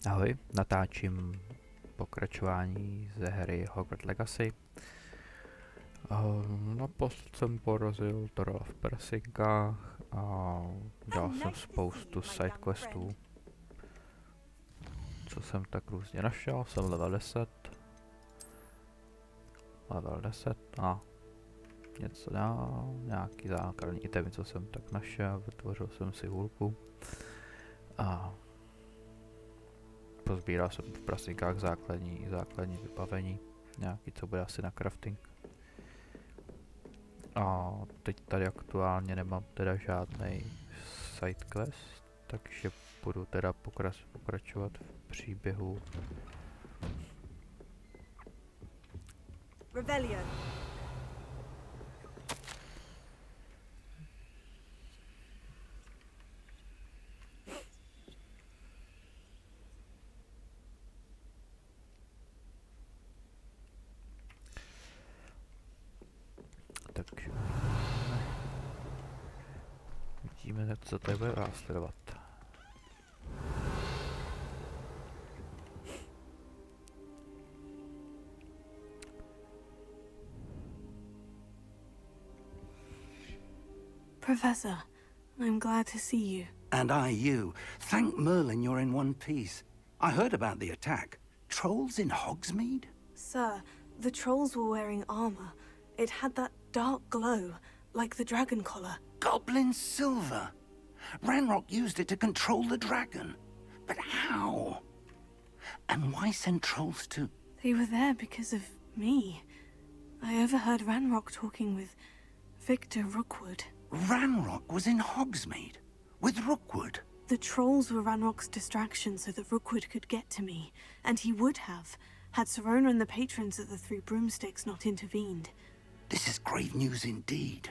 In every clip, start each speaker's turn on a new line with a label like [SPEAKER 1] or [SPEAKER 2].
[SPEAKER 1] Ahoj, natáčím pokračování ze hry Hogwarts Legacy. Naposled jsem porazil Tora v Persinkách a dělal jsem spoustu sidequestů, co jsem tak různě našel. Jsem level 10 a něco dál, nějaký základní itemy, co jsem tak našel, vytvořil jsem si hůlku a pozbíral jsem v Persinkách základní vybavení, nějaký, co bude asi na crafting. A teď tady aktuálně nemám teda žádný sidequest, takže budu teda pokračovat v příběhu.
[SPEAKER 2] Rebellion.
[SPEAKER 1] Takže vidíme, co tady bude následovat.
[SPEAKER 3] Professor, I'm glad to see you.
[SPEAKER 4] And I you. Thank Merlin you're in one piece. I heard about the attack. Trolls in Hogsmeade?
[SPEAKER 3] Sir, the trolls were wearing armor. It had that dark glow, like the dragon collar.
[SPEAKER 4] Goblin silver. Ranrock used it to control the dragon. But how? And why send trolls to...
[SPEAKER 3] They were there because of me. I overheard Ranrock talking with Victor Rookwood.
[SPEAKER 4] Ranrock was in Hogsmeade? With Rookwood?
[SPEAKER 3] The trolls were Ranrock's distraction so that Rookwood could get to me, and he would have, had Serona and the patrons of the Three Broomsticks not intervened.
[SPEAKER 4] This is grave news indeed.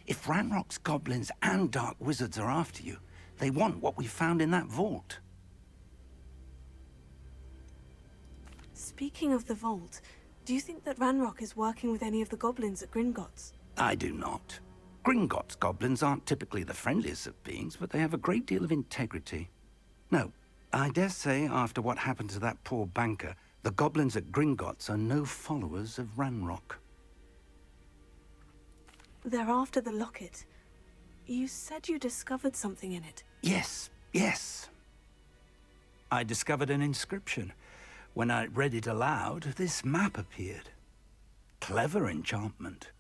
[SPEAKER 4] If Ranrock's goblins and dark wizards are after you, they want what we found in that vault.
[SPEAKER 3] Speaking of the vault, do you think that Ranrock is working with any of the goblins at Gringotts?
[SPEAKER 4] I do not. Gringotts goblins aren't typically the friendliest of beings, but they have a great deal of integrity. No, I dare say after what happened to that poor banker, the goblins at Gringotts are no followers of Ranrock.
[SPEAKER 3] They're after the locket. You said you discovered something in it.
[SPEAKER 4] Yes. I discovered an inscription. When I read it aloud, this map appeared. Clever enchantment.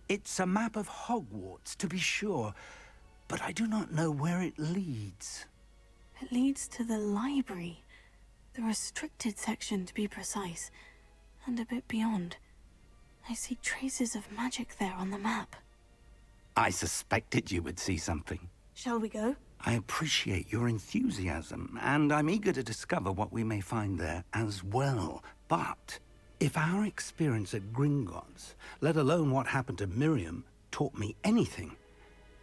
[SPEAKER 4] It's a map of Hogwarts, to be sure, but I do not know where it leads.
[SPEAKER 3] It leads to the library. The restricted section, to be precise. And a bit beyond. I see traces of magic there on the map.
[SPEAKER 4] I suspected you would see something.
[SPEAKER 3] Shall we go?
[SPEAKER 4] I appreciate your enthusiasm, and I'm eager to discover what we may find there as well. But if our experience at Gringotts, let alone what happened to Miriam, taught me anything,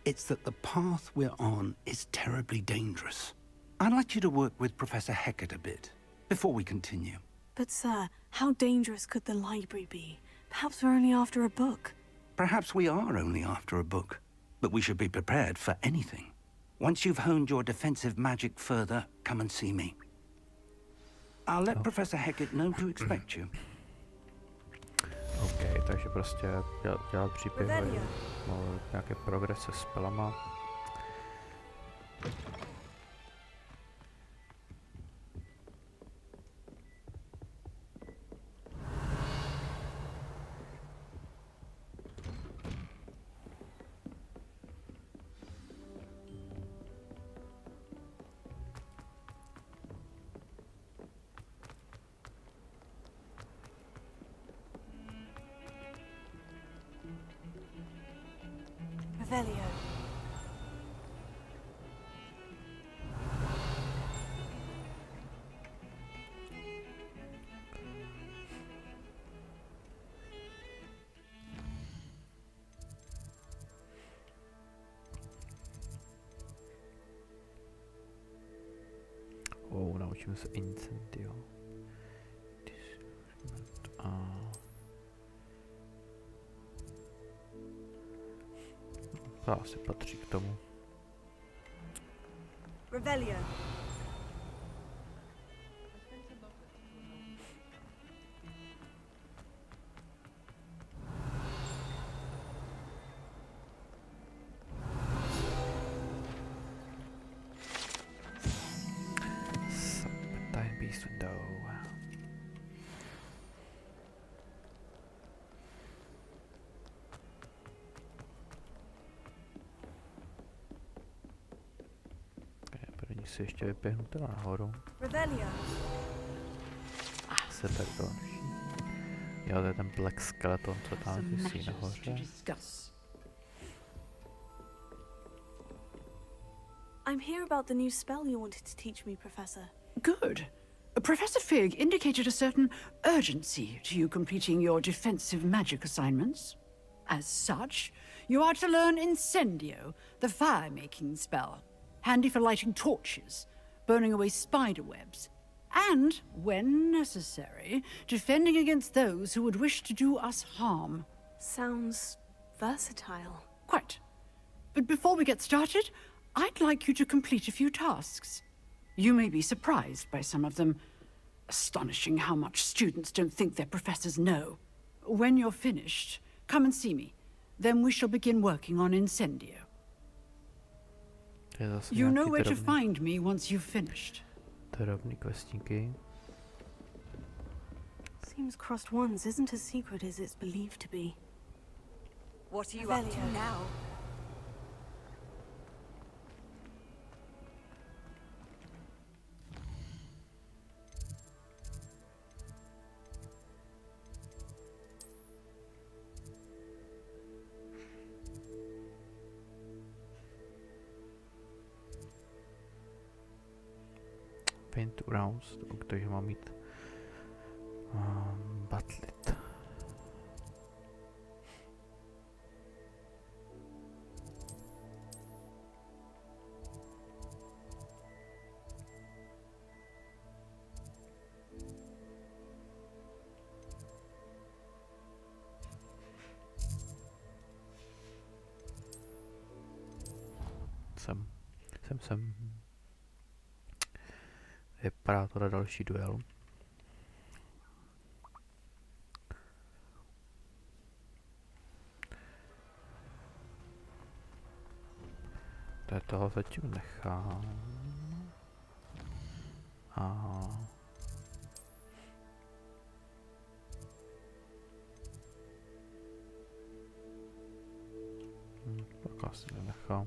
[SPEAKER 4] it's that the path we're on is terribly dangerous. I'd like you to work with Professor Hecat a bit, before we continue.
[SPEAKER 3] But sir, how dangerous could the library be? Perhaps we're only after a book.
[SPEAKER 4] Perhaps we are only after a book, but we should be prepared for anything. Once you've honed your defensive magic further, come and see me. I'll let Professor Hecat know to expect you.
[SPEAKER 1] OK, takže prostě dělat příběhy, nějaké progrese s spelama.
[SPEAKER 3] Revelio.
[SPEAKER 1] Naučíme se incendio. To asi patří k tomu.
[SPEAKER 2] Revelio.
[SPEAKER 1] East window. První si ještě vypěhnu teda nahoru.
[SPEAKER 3] Revelio.
[SPEAKER 1] Se tak to. Jo, to je ten Black Skeleton, co tam visí nahoře.
[SPEAKER 3] I'm here about the new spell you wanted to teach me, Professor.
[SPEAKER 2] Good. Professor Fig indicated a certain urgency to you completing your defensive magic assignments. As such, you are to learn Incendio, the fire-making spell, handy for lighting torches, burning away spider webs, and, when necessary, defending against those who would wish to do us harm.
[SPEAKER 3] Sounds versatile.
[SPEAKER 2] Quite. But before we get started, I'd like you to complete a few tasks. You may be surprised by some of them. Astonishing how much students don't think their professors know. When you're finished, come and see me. Then we shall begin working on Incendio. You know where to find me once you've finished.
[SPEAKER 1] Drobný kvestníky.
[SPEAKER 3] Seems Crossed Wands isn't as secret as it's believed to be.
[SPEAKER 5] What are you up to now?
[SPEAKER 1] Paint grounds, takže mám mít batlit. Sem. Vypadá to na další duel. To je toho zatím nechám. A tak asi nenechám.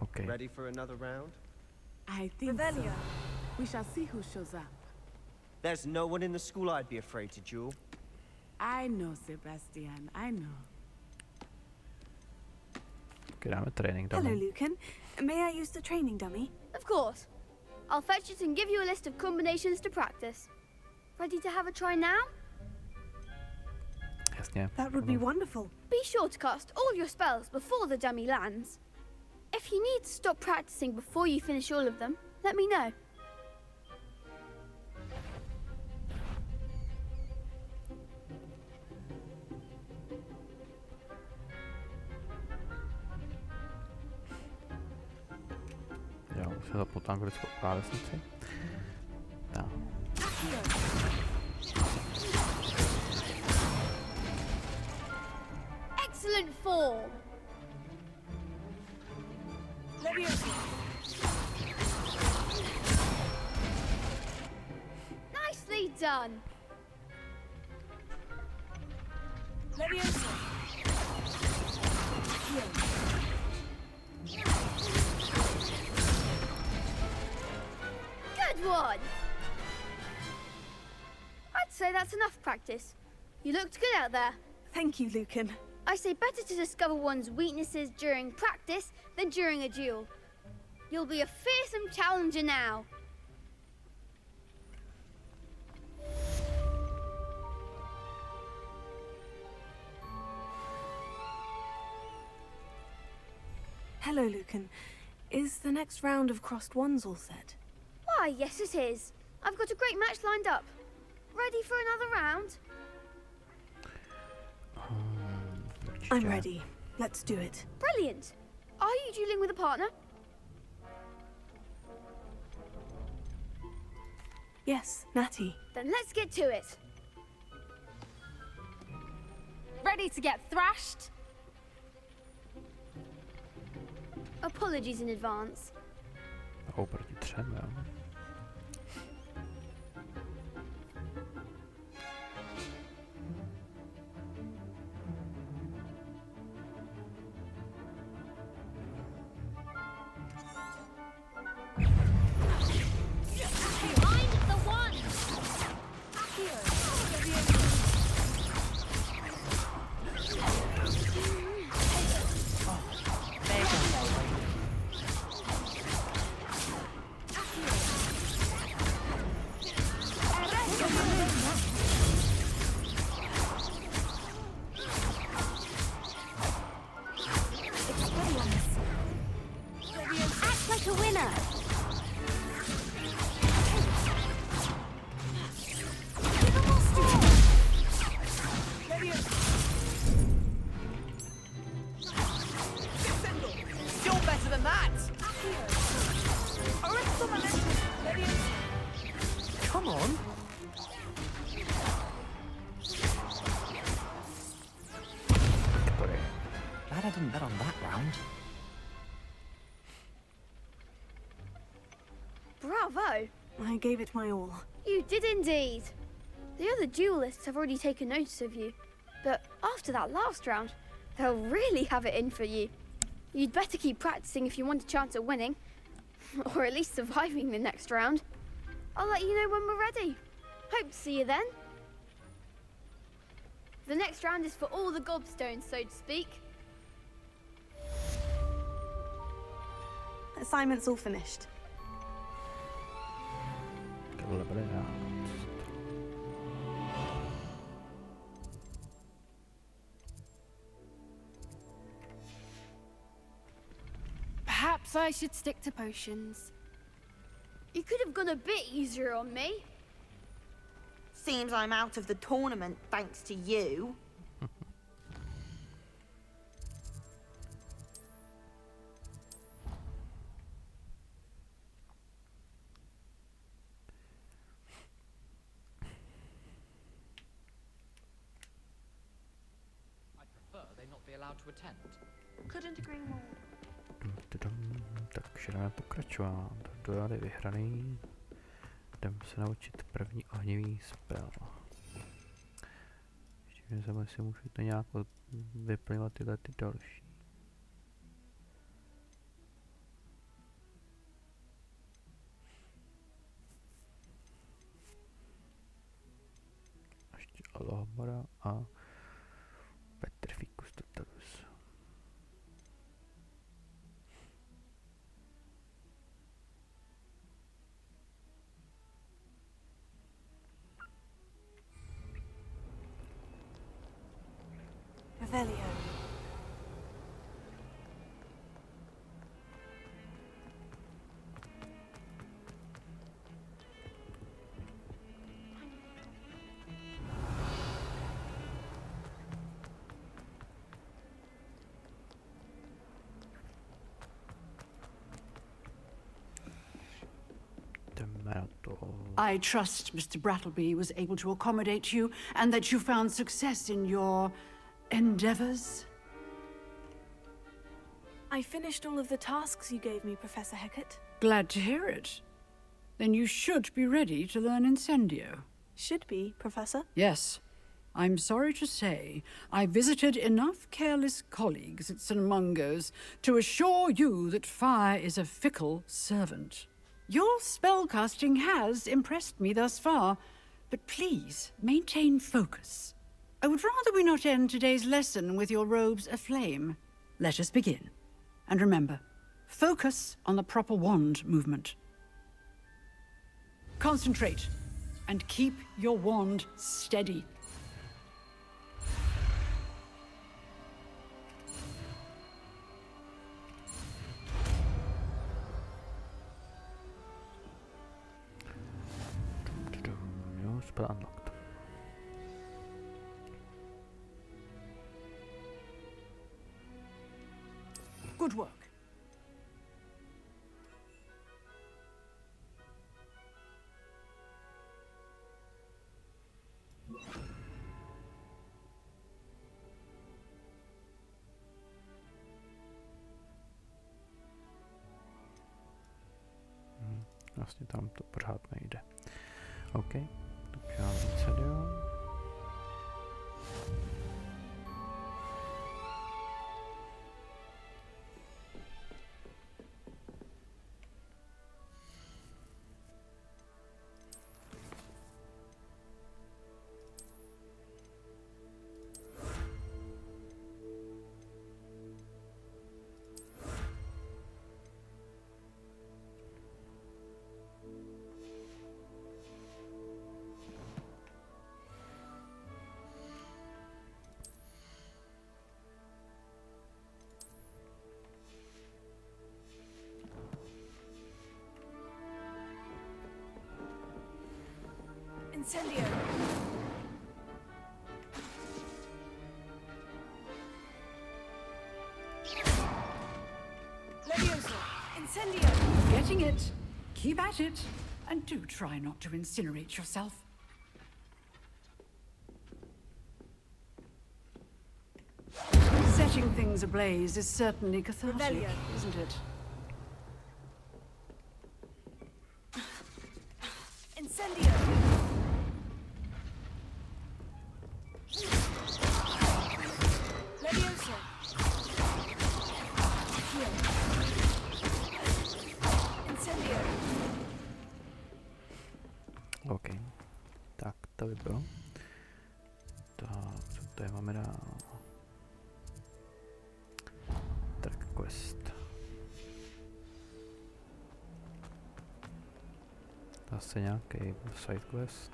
[SPEAKER 1] Okay.
[SPEAKER 6] Ready for another round?
[SPEAKER 5] I think so. We shall see who shows up.
[SPEAKER 6] There's no one in the school I'd be afraid to duel.
[SPEAKER 5] I know, Sebastian, I know.
[SPEAKER 1] Okay, dáme training
[SPEAKER 3] Hello,
[SPEAKER 1] dummy.
[SPEAKER 3] Lucan. May I use the training dummy?
[SPEAKER 7] Of course. I'll fetch it and give you a list of combinations to practice. Ready to have a try now?
[SPEAKER 1] Jasně.
[SPEAKER 3] That would be wonderful.
[SPEAKER 7] Be sure to cast all your spells before the dummy lands. If you need to stop practicing before you finish all of them, let me know.
[SPEAKER 1] Jo, už se zapnu tam anglickou klávesnici. Tak.
[SPEAKER 7] Excellent form! Nicely done! Good one! I'd say that's enough practice. You looked good out there.
[SPEAKER 3] Thank you, Lucan.
[SPEAKER 7] I say better to discover one's weaknesses during practice than during a duel. You'll be a fearsome challenger now.
[SPEAKER 3] Hello, Lucan. Is the next round of Crossed Wands all set?
[SPEAKER 7] Why, yes it is. I've got a great match lined up. Ready for another round?
[SPEAKER 3] I'm ready. Let's do it.
[SPEAKER 7] Brilliant. Are you dueling with a partner?
[SPEAKER 3] Yes, Natty.
[SPEAKER 7] Then let's get to it. ready to get thrashed? Apologies in advance.
[SPEAKER 1] Oproti třem, jo.
[SPEAKER 7] Act like a winner.
[SPEAKER 5] Still better than that! Come on! Glad I didn't bet on that round.
[SPEAKER 7] Bravo!
[SPEAKER 3] I gave it my all.
[SPEAKER 7] You did indeed. The other duelists have already taken notice of you, but after that last round, they'll really have it in for you. You'd better keep practicing if you want a chance at winning, or at least surviving the next round. I'll let you know when we're ready. Hope to see you then. The next round is for all the gobstones, so to speak.
[SPEAKER 3] Assignment's all finished.
[SPEAKER 1] Tohle bude rád.
[SPEAKER 8] Perhaps I should stick to potions.
[SPEAKER 7] You could have gone a bit easier on me.
[SPEAKER 9] Seems I'm out of the tournament thanks to you.
[SPEAKER 10] I prefer they not be allowed to attend.
[SPEAKER 9] Couldn't agree more.
[SPEAKER 1] Takže jdeme pokračovat. Duel je vyhraný. Jdeme se naučit první ohnivý spell. Ještě nevím, jestli můžu to nějak vyplňovat tyhle ty další. Ještě Alohomora a Petrificus totalus.
[SPEAKER 3] Revelio.
[SPEAKER 2] I trust Mr. Brattleby was able to accommodate you and that you found success in your endeavors.
[SPEAKER 3] I finished all of the tasks you gave me, Professor Hecat.
[SPEAKER 2] Glad to hear it. Then you should be ready to learn Incendio.
[SPEAKER 3] Should be, Professor.
[SPEAKER 2] Yes. I'm sorry to say, I visited enough careless colleagues at St. Mungo's to assure you that fire is a fickle servant. Your spellcasting has impressed me thus far, but please maintain focus. I would rather we not end today's lesson with your robes aflame. Let us begin. And remember, focus on the proper wand movement. Concentrate, and keep your wand steady.
[SPEAKER 1] No, spell unlocked.
[SPEAKER 2] Good work.
[SPEAKER 1] Vlastně tam to pořád nejde. OK, takže mám více dál.
[SPEAKER 5] Incendio. Levioso. Incendio.
[SPEAKER 2] Getting it. Keep at it. And do try not to incinerate yourself. Setting things ablaze is certainly cathartic,
[SPEAKER 5] Rebellion.
[SPEAKER 2] isn't it?
[SPEAKER 5] Incendio. Levioso. Here. Incendio.
[SPEAKER 1] OK, tak to by bylo. Tak, co tady máme dál? Track quest. Zase nějaký side quest.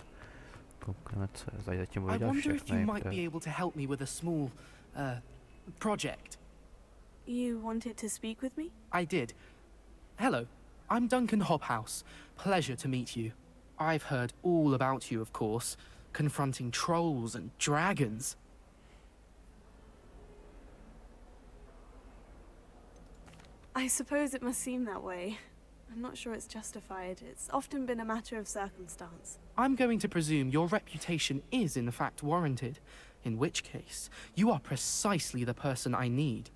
[SPEAKER 1] Koukneme, co je. Zatím budu
[SPEAKER 11] I
[SPEAKER 1] dělat
[SPEAKER 11] wonder if you
[SPEAKER 1] všechny.
[SPEAKER 11] might be able to help me with a small, project.
[SPEAKER 3] You wanted to speak with me?
[SPEAKER 11] I did. Hello, I'm Duncan Hobhouse. Pleasure to meet you. I've heard all about you, of course, confronting trolls and dragons.
[SPEAKER 3] I suppose it must seem that way. I'm not sure it's justified. It's often been a matter of circumstance.
[SPEAKER 11] I'm going to presume your reputation is in fact warranted, in which case, you are precisely the person I need.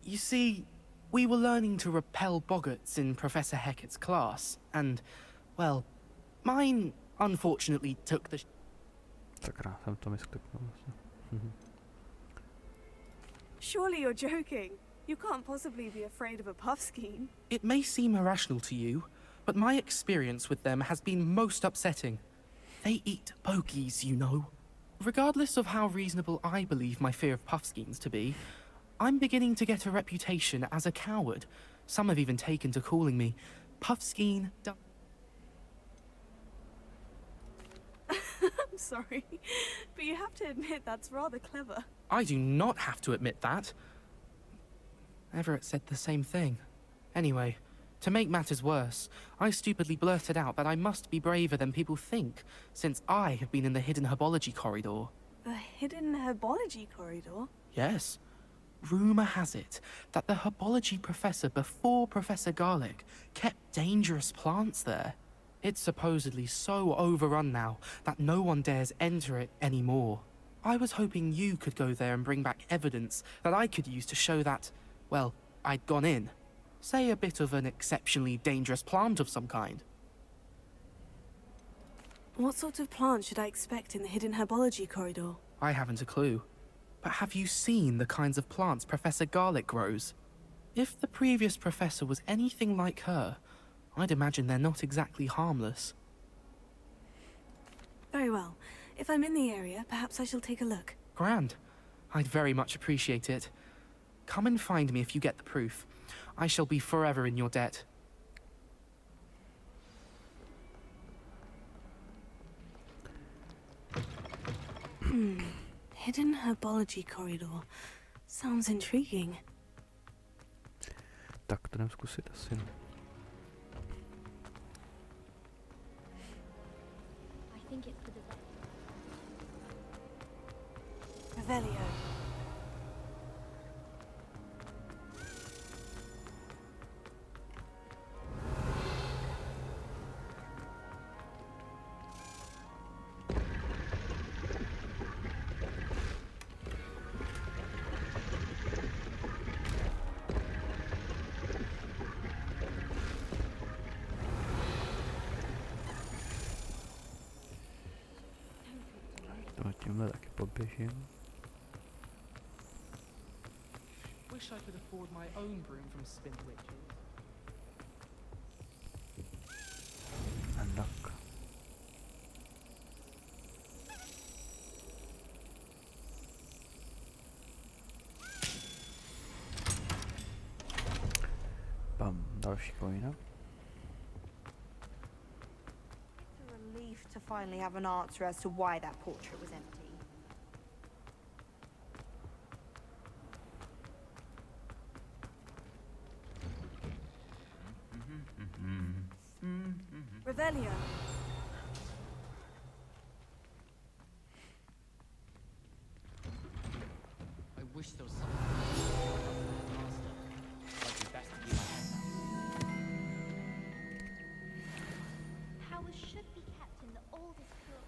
[SPEAKER 11] You see, we were learning to repel boggarts in Professor Hecat's class, and, well, mine unfortunately took the...
[SPEAKER 1] Sakra, jsem to miskliknul vlastně.
[SPEAKER 3] Surely you're joking. You can't possibly be afraid of a puffskein.
[SPEAKER 11] It may seem irrational to you, but my experience with them has been most upsetting. They eat bogies, you know. Regardless of how reasonable I believe my fear of puffskeins to be, I'm beginning to get a reputation as a coward. Some have even taken to calling me Puffskein.
[SPEAKER 3] I'm sorry, but you have to admit that's rather clever.
[SPEAKER 11] I do not have to admit that. Everett said the same thing. Anyway, to make matters worse, I stupidly blurted out that I must be braver than people think, since I have been in the hidden herbology corridor.
[SPEAKER 3] The hidden herbology corridor?
[SPEAKER 11] Yes. Rumour has it that the herbology professor before Professor Garlic kept dangerous plants there. It's supposedly so overrun now that no one dares enter it anymore. I was hoping you could go there and bring back evidence that I could use to show that, well, I'd gone in. Say a bit of an exceptionally dangerous plant of some kind.
[SPEAKER 3] What sort of plant should I expect in the hidden herbology corridor?
[SPEAKER 11] I haven't a clue. But have you seen the kinds of plants Professor Garlic grows? If the previous professor was anything like her, I'd imagine they're not exactly harmless.
[SPEAKER 3] Very well. If I'm in the area, perhaps I shall take a look.
[SPEAKER 11] Grand. I'd very much appreciate it. Come and find me if you get the proof. I shall be forever in your debt.
[SPEAKER 3] Hidden herbology corridor. Sounds intriguing.
[SPEAKER 1] Tak to jdem zkusit asi.
[SPEAKER 7] I think it's for the
[SPEAKER 3] Revelio.
[SPEAKER 1] To tímhle taky poběžím.
[SPEAKER 11] Wish I could afford my own broom from Spintwitches.
[SPEAKER 1] A tak. Bam, další coina.
[SPEAKER 9] It's a relief to finally have an answer as to why that portrait was empty. Revelio.
[SPEAKER 10] I wish there was something master. I'd be best to keep my head down.
[SPEAKER 12] Powers should be kept in the oldest book.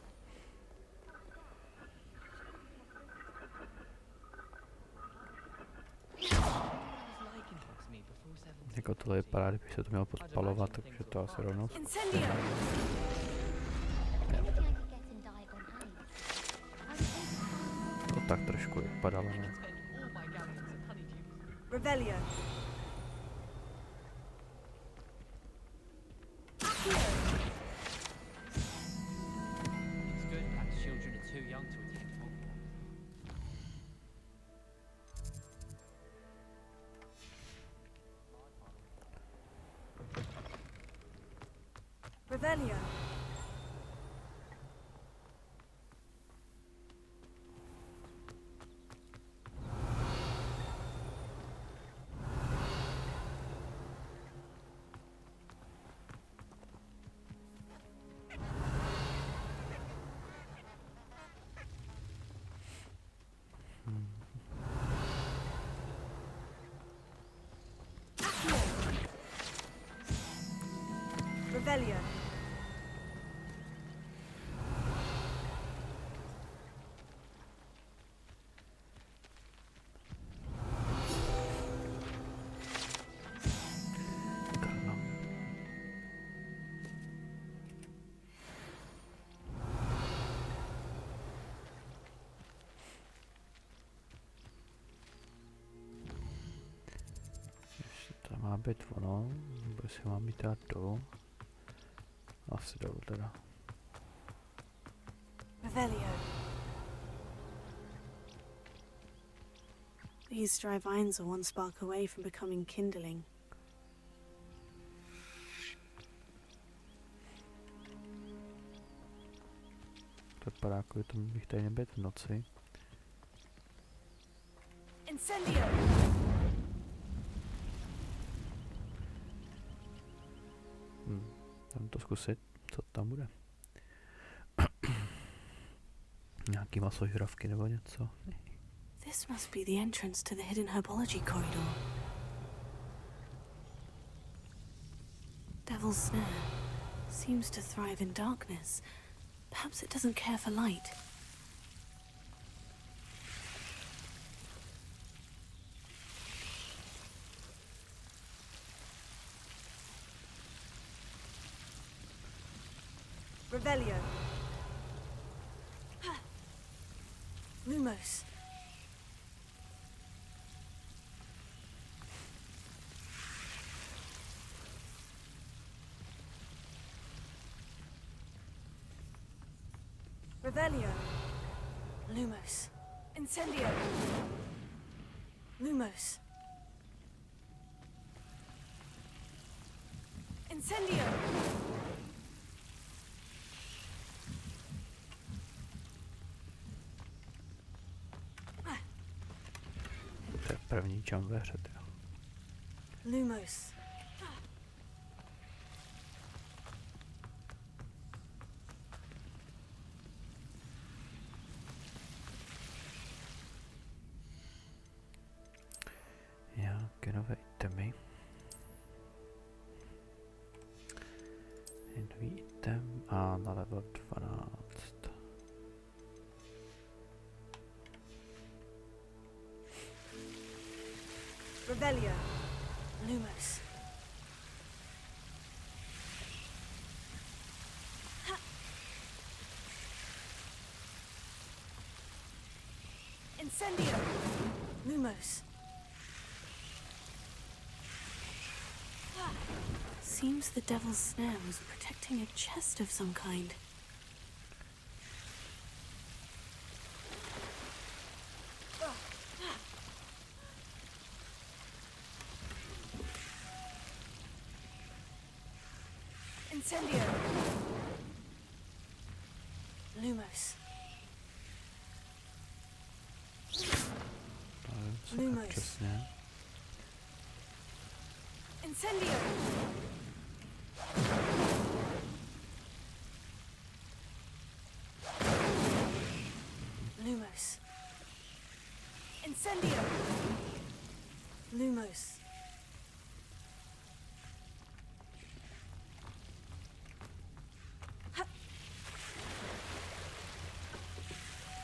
[SPEAKER 1] Jako tohle vypadá, kdybych se to měl podpalovat, takže to asi rovnou. To tak trošku vypadalo, no.
[SPEAKER 9] Revelio.
[SPEAKER 10] It's good that children are too young to attend Hogwarts.
[SPEAKER 9] Revelio. Revelio.
[SPEAKER 1] To má být ono, nebo si mám jít dát dolů. Asi dolů teda.
[SPEAKER 9] Revelio.
[SPEAKER 3] These dry vines are one spark away from becoming kindling.
[SPEAKER 1] To vypadá, jako to bych tady nebyt v noci.
[SPEAKER 9] Incendio.
[SPEAKER 1] Dám to zkusit, co tam bude. Nějaký masožravky nebo něco.
[SPEAKER 3] This must be the entrance to the hidden herbology corridor. Devil's Snare seems to thrive in darkness. Perhaps it doesn't care for light.
[SPEAKER 9] Revelio.
[SPEAKER 3] Lumos.
[SPEAKER 9] Revelio.
[SPEAKER 3] Lumos.
[SPEAKER 9] Incendio.
[SPEAKER 3] Lumos.
[SPEAKER 9] Incendio.
[SPEAKER 1] To je první jump ve hře, teda.
[SPEAKER 3] Lumos.
[SPEAKER 1] Nějaké nové itemy. Nový item a na level 12.
[SPEAKER 9] Revelio.
[SPEAKER 3] Lumos. Incendio! Lumos. Seems the devil's snare was protecting a chest of some kind. Incendio! Lumos. Lumos.
[SPEAKER 1] Přesně.
[SPEAKER 3] Incendio! Lumos. Incendio! Lumos.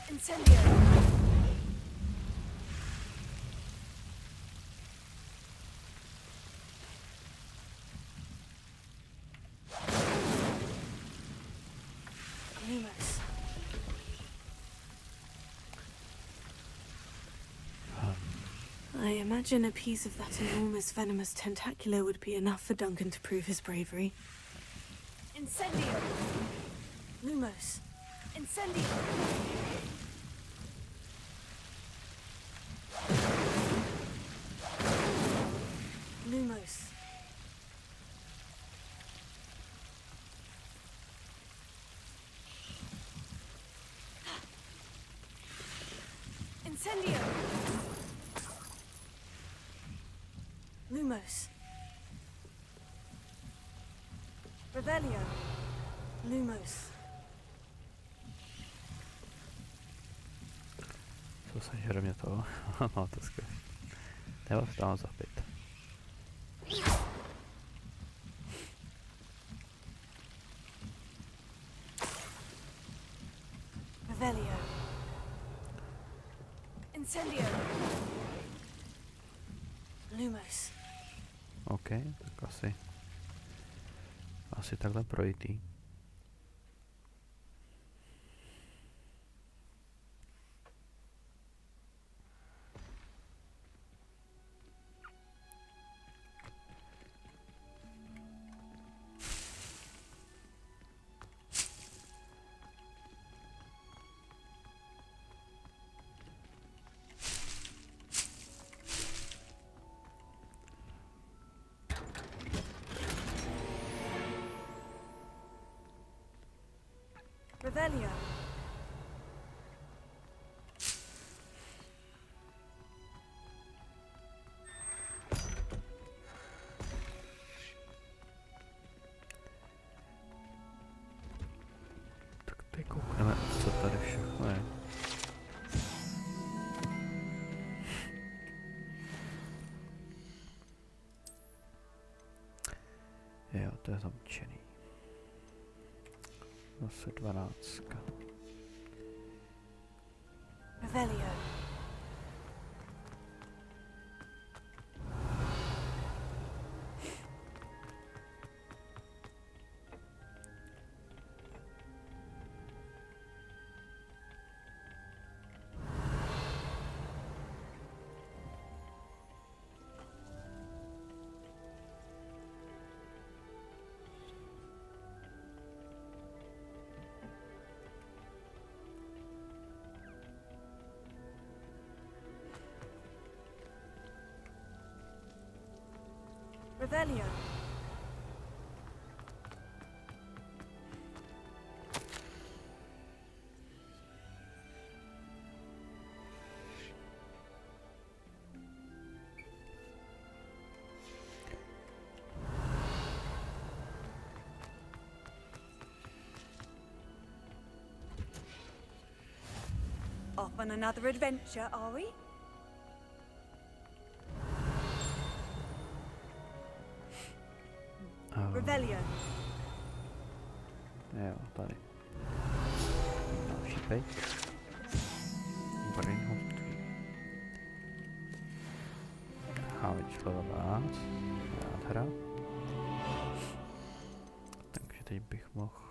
[SPEAKER 3] Incendio! Lumos. I imagine a piece of that enormous venomous tentacular would be enough for Duncan to prove his bravery. Incendio! Lumos. Incendio! Lumos. Incendio! Lumos. Revelio. Lumos.
[SPEAKER 1] Co sežere mě to? No to skvělé. Nebo se tam zabít.
[SPEAKER 3] Revelio. Incendio. Lumos.
[SPEAKER 1] OK, tak asi takhle projítý.
[SPEAKER 3] Revelio.
[SPEAKER 1] Tak teď koukneme, co tady všechno je. Jo, to je zamčený. Zase 12.
[SPEAKER 3] Revelio. Revelio. Off on another adventure, are we? Revelio.
[SPEAKER 1] Jo, tady. Další pejk. Brainhostky. Hávič level 12. Nádhera. Takže teď bych mohl...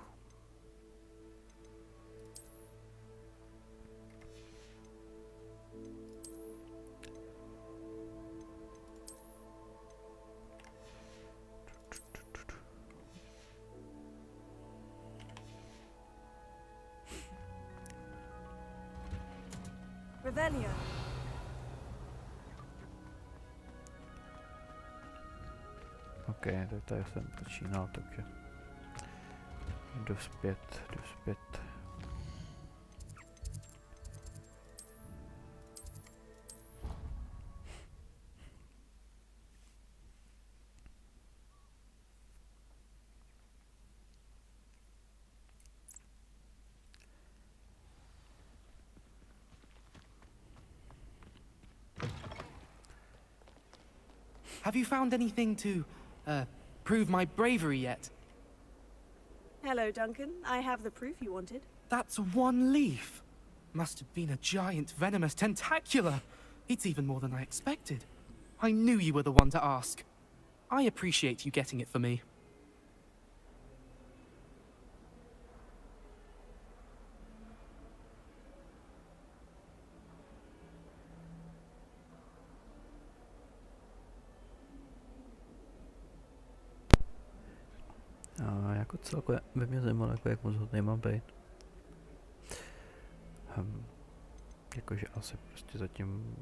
[SPEAKER 3] Revelio.
[SPEAKER 1] OK, tak tady jsem začínal, takže jdu zpět.
[SPEAKER 11] Have you found anything to, prove my bravery yet?
[SPEAKER 3] Hello, Duncan. I have the proof you wanted.
[SPEAKER 11] That's one leaf. Must have been a giant venomous tentacula. It's even more than I expected. I knew you were the one to ask. I appreciate you getting it for me.
[SPEAKER 1] A jako celkově by mě zajímalo, jako jak moc hodnej mám být. Jakože asi prostě zatím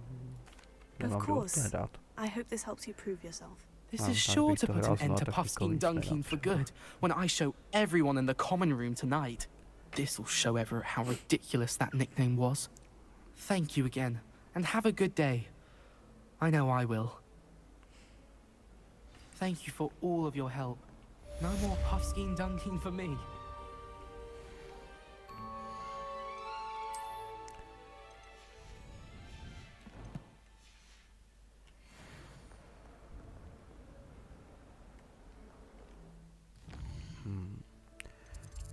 [SPEAKER 1] nemám důvod to nedát.
[SPEAKER 3] I hope this helps you prove yourself.
[SPEAKER 11] This is sure to put an end to Puffskein Dunking for good when I show everyone in the common room tonight. This'll show Everett how ridiculous that nickname was. Thank you again, and have a good day. I know I will. Thank you for all of your help. No more Puffskein Dunking for me.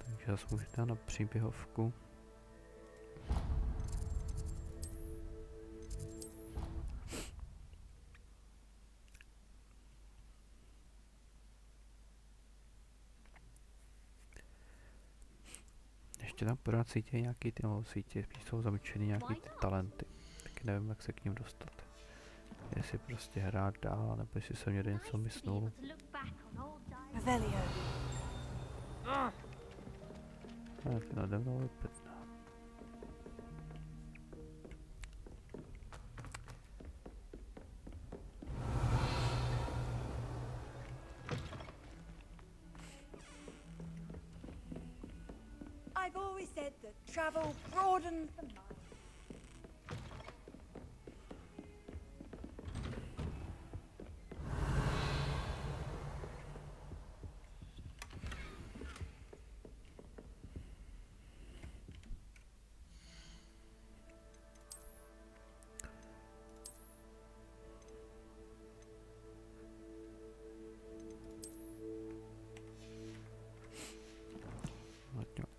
[SPEAKER 1] Takže já jsem už dal na příběhovku. Ještě tam pořád cítí nějaký ty sítě, spíš jsou zamčený nějaký ty talenty. Taky nevím, jak se k ním dostat. Jestli prostě hrát dál, nebo jestli se mě něco mysnul.
[SPEAKER 3] Revelio.
[SPEAKER 1] Tak nade mnou je pěkná.
[SPEAKER 9] I've always said that travel broadens the mind.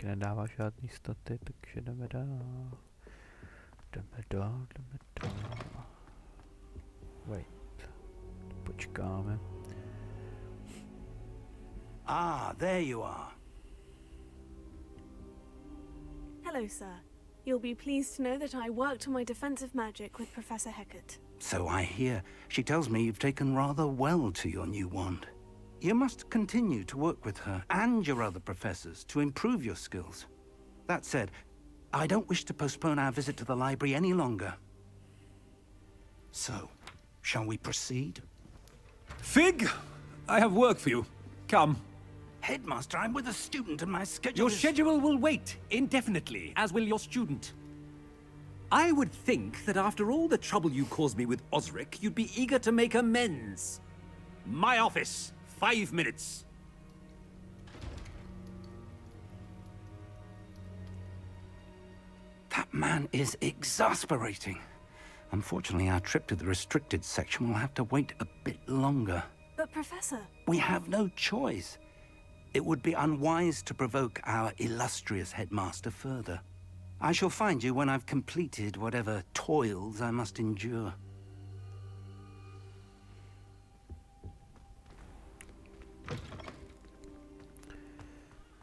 [SPEAKER 1] Nedává žádný staty, takže jdeme dál. Wait. Počkáme.
[SPEAKER 4] Ah, there you are.
[SPEAKER 3] Hello, sir. You'll be pleased to know that I worked on my defensive magic with Professor Hecat.
[SPEAKER 4] So I hear. She tells me you've taken rather well to your new wand. You must continue to work with her and your other professors to improve your skills. That said, I don't wish to postpone our visit to the library any longer. So, shall we proceed?
[SPEAKER 13] Fig, I have work for you. Come.
[SPEAKER 4] Headmaster, I'm with a student and my schedule
[SPEAKER 13] Your
[SPEAKER 4] is...
[SPEAKER 13] schedule will wait indefinitely, as will your student. I would think that after all the trouble you caused me with Osric, you'd be eager to make amends. My office. 5 minutes.
[SPEAKER 4] That man is exasperating. Unfortunately, our trip to the restricted section will have to wait a bit longer.
[SPEAKER 3] But, Professor...
[SPEAKER 4] We have no choice. It would be unwise to provoke our illustrious headmaster further. I shall find you when I've completed whatever toils I must endure.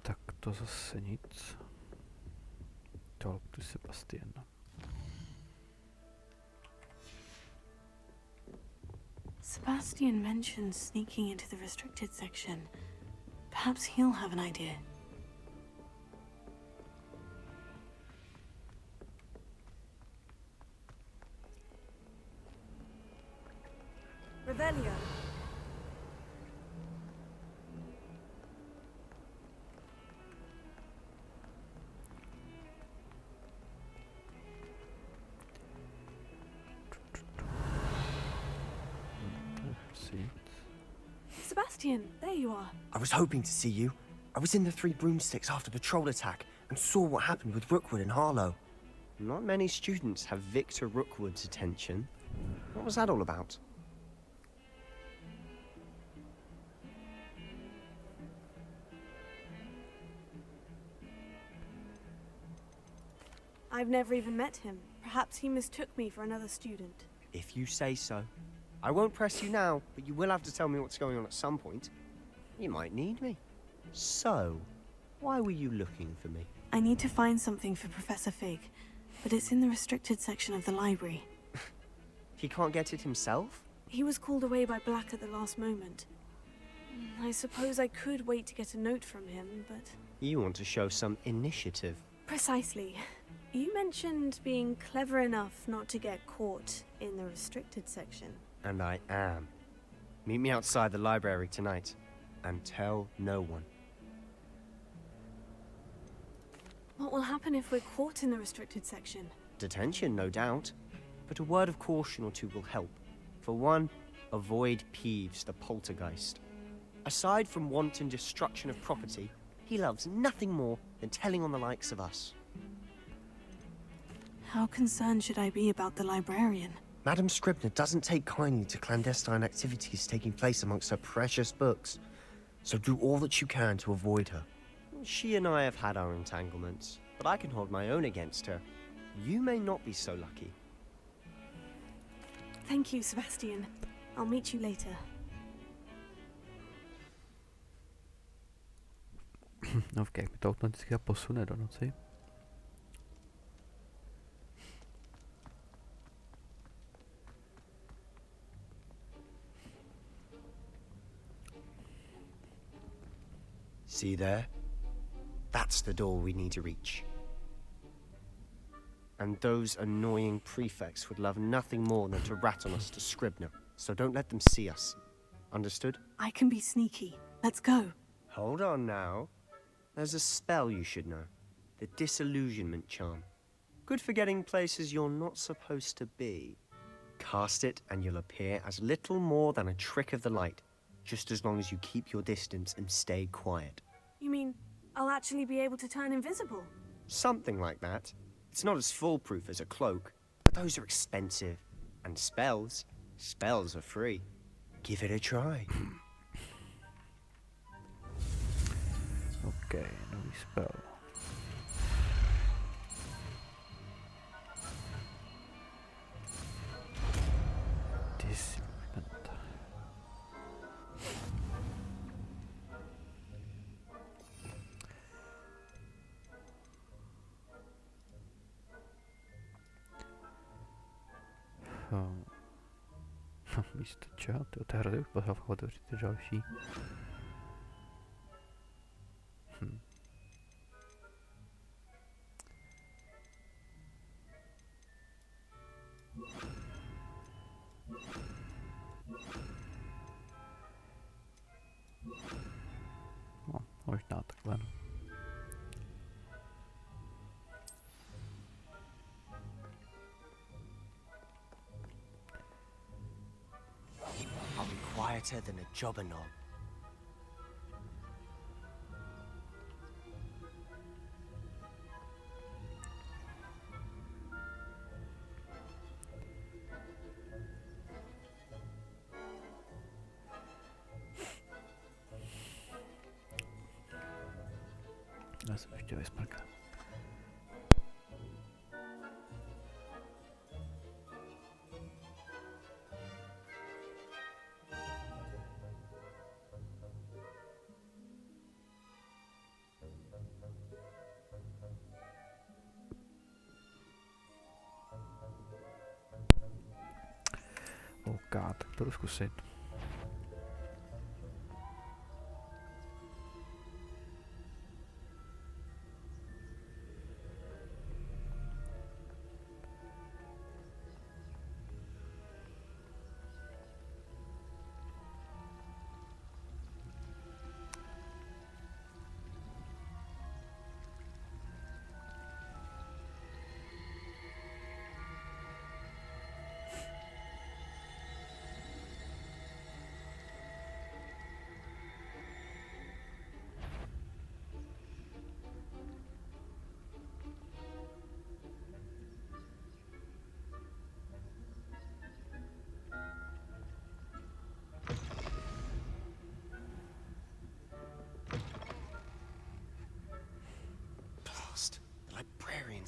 [SPEAKER 1] Tak to zase nic. Talk to Sebastian.
[SPEAKER 3] Sebastian mentioned sneaking into the restricted section. Perhaps he'll have an idea. Revelio. Sebastian, there you are.
[SPEAKER 6] I was hoping to see you. I was in the Three Broomsticks after the troll attack and saw what happened with Rookwood and Harlow. Not many students have Victor Rookwood's attention. What was that all about?
[SPEAKER 3] I've never even met him. Perhaps he mistook me for another student.
[SPEAKER 6] If you say so. I won't press you now, but you will have to tell me what's going on at some point. You might need me. So, why were you looking for me?
[SPEAKER 3] I need to find something for Professor Fig, but it's in the restricted section of the library.
[SPEAKER 6] He can't get it himself?
[SPEAKER 3] He was called away by Black at the last moment. I suppose I could wait to get a note from him, but...
[SPEAKER 6] You want to show some initiative.
[SPEAKER 3] Precisely. You mentioned being clever enough not to get caught in the restricted section.
[SPEAKER 6] And I am. Meet me outside the library tonight, and tell no one.
[SPEAKER 3] What will happen if we're caught in the restricted section?
[SPEAKER 6] Detention, no doubt. But a word of caution or two will help. For one, avoid Peeves, the poltergeist. Aside from wanton destruction of property, he loves nothing more than telling on the likes of us.
[SPEAKER 3] How concerned should I be about the librarian?
[SPEAKER 6] Madame Scribner doesn't take kindly to clandestine activities taking place amongst her precious books. So do all that you can to avoid her. She and I have had our entanglements, but I can hold my own against her. You may not be so lucky.
[SPEAKER 3] Thank you, Sebastian. I'll meet you later.
[SPEAKER 1] No, kijk, met automaticky posune do noci.
[SPEAKER 6] See there? That's the door we need to reach. And those annoying prefects would love nothing more than to rat on us to Scribner, so don't let them see us. Understood?
[SPEAKER 3] I can be sneaky. Let's go.
[SPEAKER 6] Hold on now. There's a spell you should know. The Disillusionment Charm. Good for getting places you're not supposed to be. Cast it and you'll appear as little more than a trick of the light, just as long as you keep your distance and stay quiet.
[SPEAKER 3] You mean I'll actually be able to turn invisible?
[SPEAKER 6] Something like that. It's not as foolproof as a cloak, but those are expensive. And spells are free. Give it a try.
[SPEAKER 1] Okay, nový spell. Disillusionment. Místo čeho? Té hry už potřeba otevřít ty další. No, možná takhle.
[SPEAKER 6] I'll be quieter than a jobberknoll.
[SPEAKER 1] Já jsem ještě vysprkal. OK, tak to jdu zkusit.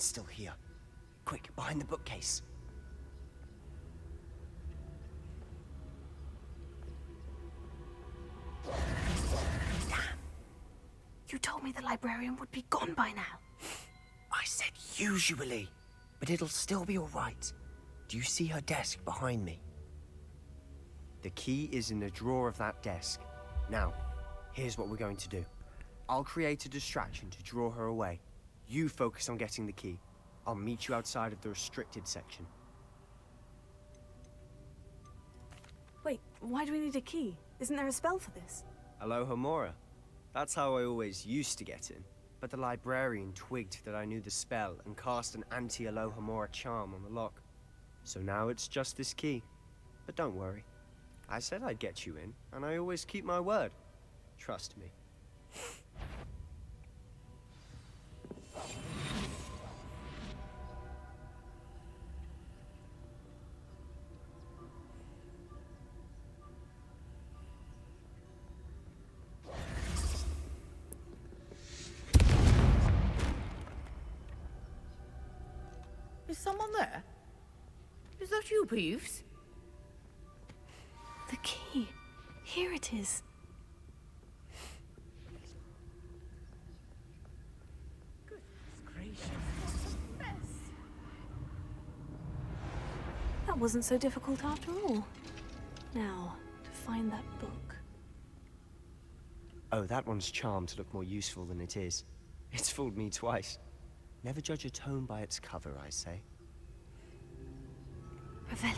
[SPEAKER 6] one's still here. Quick, behind the bookcase.
[SPEAKER 3] Damn. You told me the librarian would be gone by now.
[SPEAKER 6] I said usually, but it'll still be all right. Do you see her desk behind me? The key is in the drawer of that desk. Now, here's what we're going to do. I'll create a distraction to draw her away. You focus on getting the key. I'll meet you outside of the restricted section.
[SPEAKER 3] Wait, why do we need a key? Isn't there a spell for this?
[SPEAKER 6] Alohomora. That's how I always used to get in. But the librarian twigged that I knew the spell and cast an anti-Alohomora charm on the lock. So now it's just this key. But don't worry. I said I'd get you in, and I always keep my word. Trust me.
[SPEAKER 14] Is someone there? Is that you, Peeves?
[SPEAKER 3] The key. Here it is. That wasn't so difficult after all. Now, to find that book.
[SPEAKER 6] Oh, that one's charmed to look more useful than it is. It's fooled me twice. Never judge a tome by its cover, I say.
[SPEAKER 3] Revelio.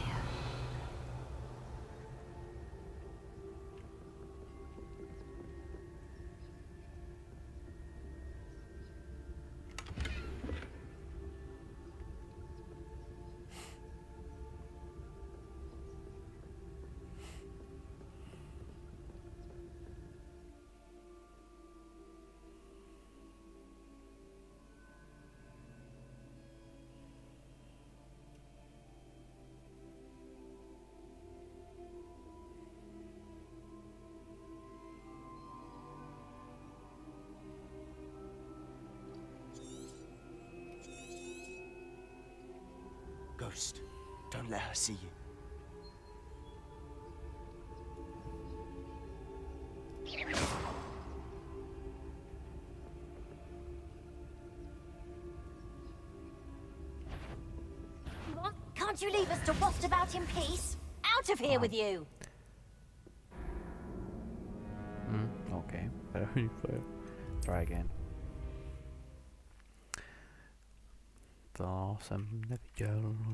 [SPEAKER 6] Ghost, don't let her see you.
[SPEAKER 12] What? Can't you leave us to waft about in peace? Out of here with you!
[SPEAKER 1] Okay, try again. To jsem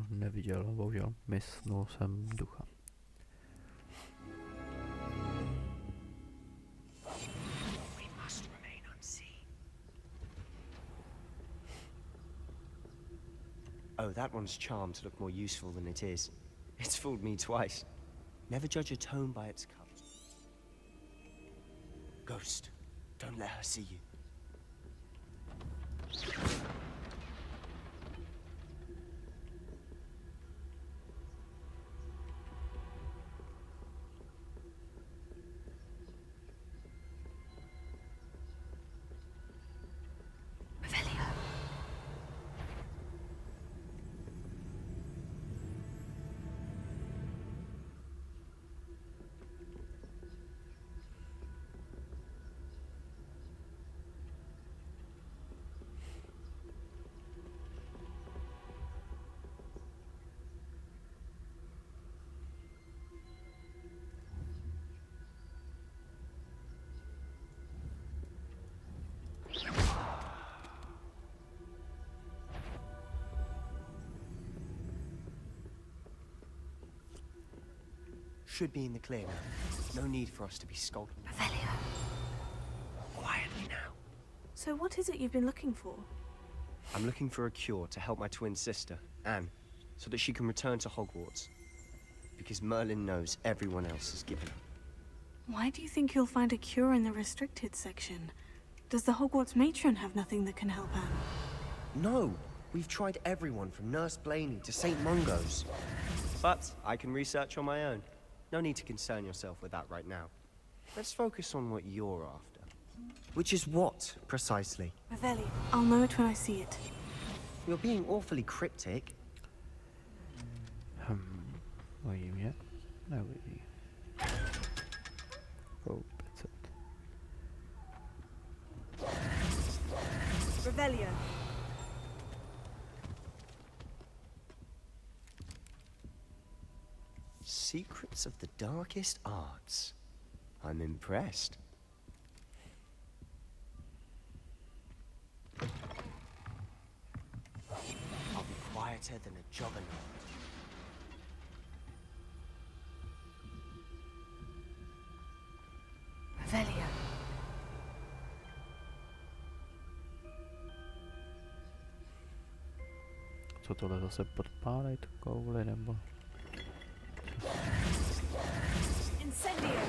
[SPEAKER 1] neviděl, bohužel, mysnul jsem ducha.
[SPEAKER 6] We must remain unseen. Oh, that one's charmed to look more useful than it is. It's fooled me twice. Never judge a tome by its cover. Ghost, don't let her see you. Should be in the clear now. No need for us to be skulking.
[SPEAKER 3] Revelio.
[SPEAKER 6] Quietly now.
[SPEAKER 3] So what is it you've been looking for?
[SPEAKER 6] I'm looking for a cure to help my twin sister, Anne, so that she can return to Hogwarts. Because Merlin knows everyone else has given up.
[SPEAKER 3] Why do you think you'll find a cure in the restricted section? Does the Hogwarts matron have nothing that can help Anne?
[SPEAKER 6] No! We've tried everyone from Nurse Blaney to St. Mungo's. But I can research on my own. No need to concern yourself with that right now. Let's focus on what you're after. Which is what, precisely?
[SPEAKER 3] Revelio. I'll know it when I see it.
[SPEAKER 6] You're being awfully cryptic.
[SPEAKER 1] Uvidíme. Neuvidí. Vůbec.
[SPEAKER 3] Revelio.
[SPEAKER 6] Secrets of the darkest arts. I'm impressed. I'll be quieter than a juggernaut.
[SPEAKER 3] Revelio.
[SPEAKER 1] Co tohle zase podpálit kouli nebo?
[SPEAKER 3] Incendio.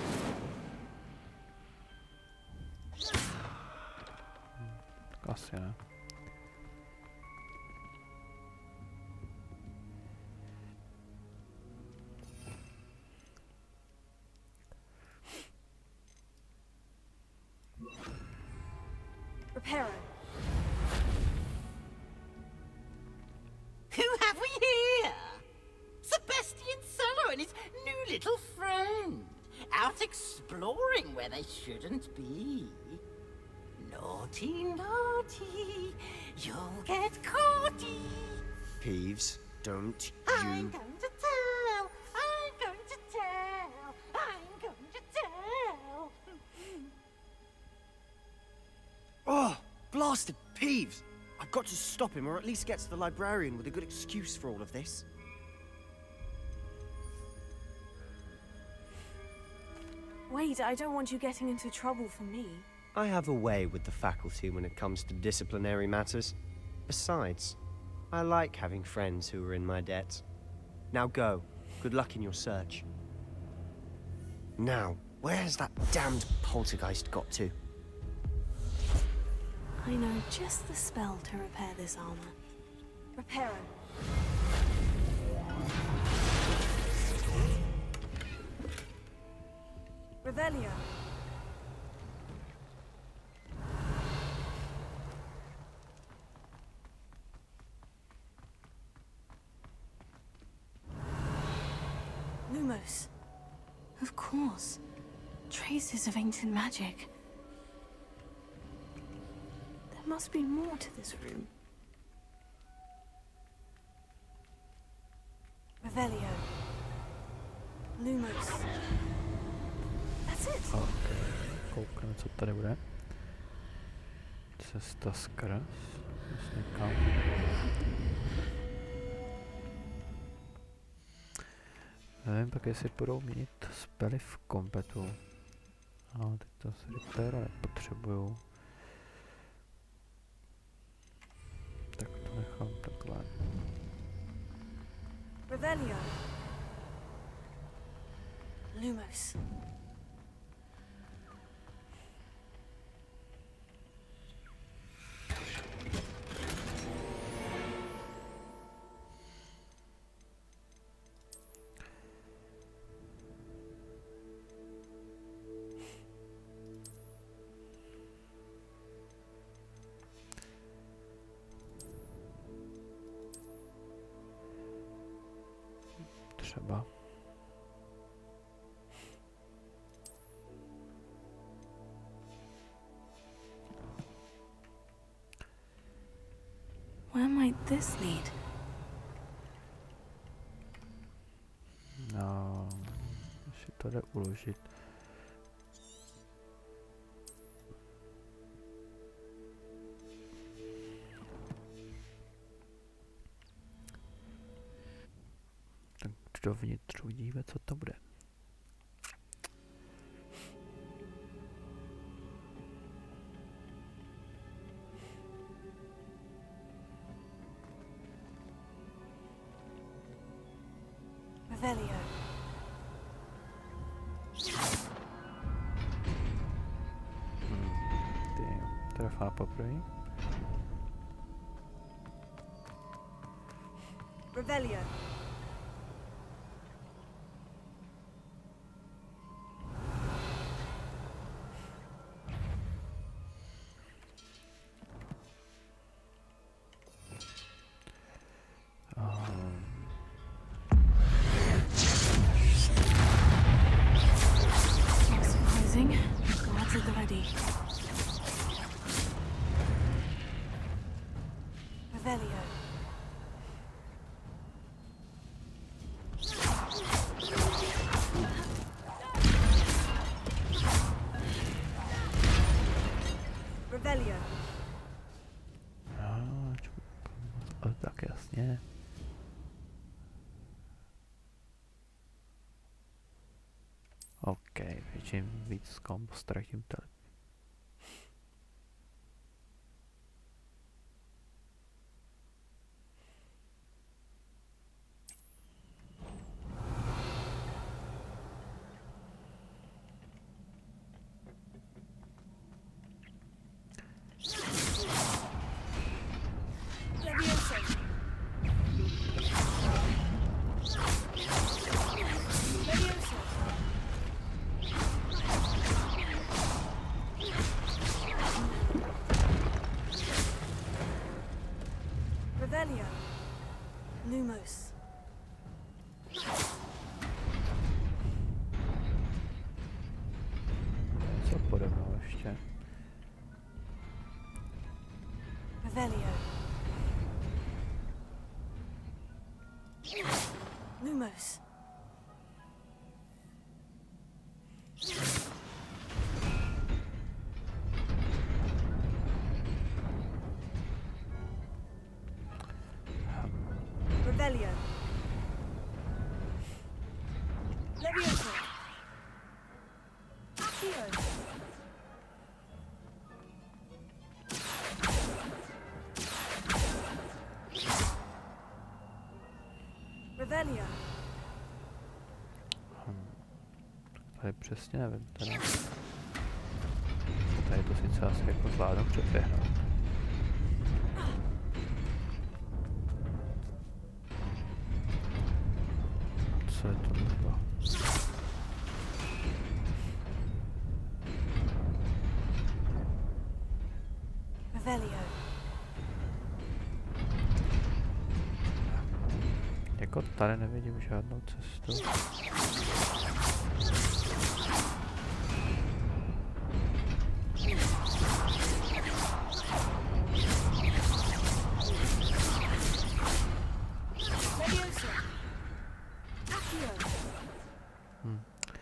[SPEAKER 1] Tak asi ne.
[SPEAKER 3] Reparo.
[SPEAKER 14] Who have we here? Sebastian Solo and his new little friend. Out exploring where they shouldn't be. Naughty, naughty. You'll get caughty.
[SPEAKER 6] Peeves, don't
[SPEAKER 14] I'm
[SPEAKER 6] you...
[SPEAKER 14] going to tell. I'm going to tell. I'm going to tell.
[SPEAKER 6] Oh, blasted Peeves! I've got to stop him, or at least get to the librarian with a good excuse for all of this.
[SPEAKER 3] Wait, I don't want you getting into trouble for me.
[SPEAKER 6] I have a way with the faculty when it comes to disciplinary matters. Besides, I like having friends who are in my debt. Now go. Good luck in your search. Now, where's that damned poltergeist got to?
[SPEAKER 3] I know just the spell to repair this armor. Reparo. Revelio. Lumos. Of course. Traces of ancient magic. There must be more to this room. Revelio. Lumos. That's it.
[SPEAKER 1] Ok, koukneme, co tady bude. Cesta skrz. Vlastně kam. Nevím pak, jestli budou mít spely v kompetu. A teď to se repéra nepotřebuju. Tak to nechám takhle.
[SPEAKER 3] Revelio. Lumos.
[SPEAKER 1] Třeba.
[SPEAKER 3] Where might this lead?
[SPEAKER 1] No, si to jde uložit. Tak dovnitř uvidíme, co to bude.
[SPEAKER 3] Revelio.
[SPEAKER 1] Trefá poprvé.
[SPEAKER 3] Revelio.
[SPEAKER 1] OK, čím víc kombo ztratím tady.
[SPEAKER 3] Revelio. Lumos.
[SPEAKER 1] Co pode mnou ještě?
[SPEAKER 3] Revelio. Lumos. Revelio. Levioso. Accio. Revelio.
[SPEAKER 1] Tady přesně nevím teda. Tady to sice asi jako zvládnu přepěhnout. Co je to nebo?
[SPEAKER 3] Revelio.
[SPEAKER 1] Jako tady nevidím žádnou cestu.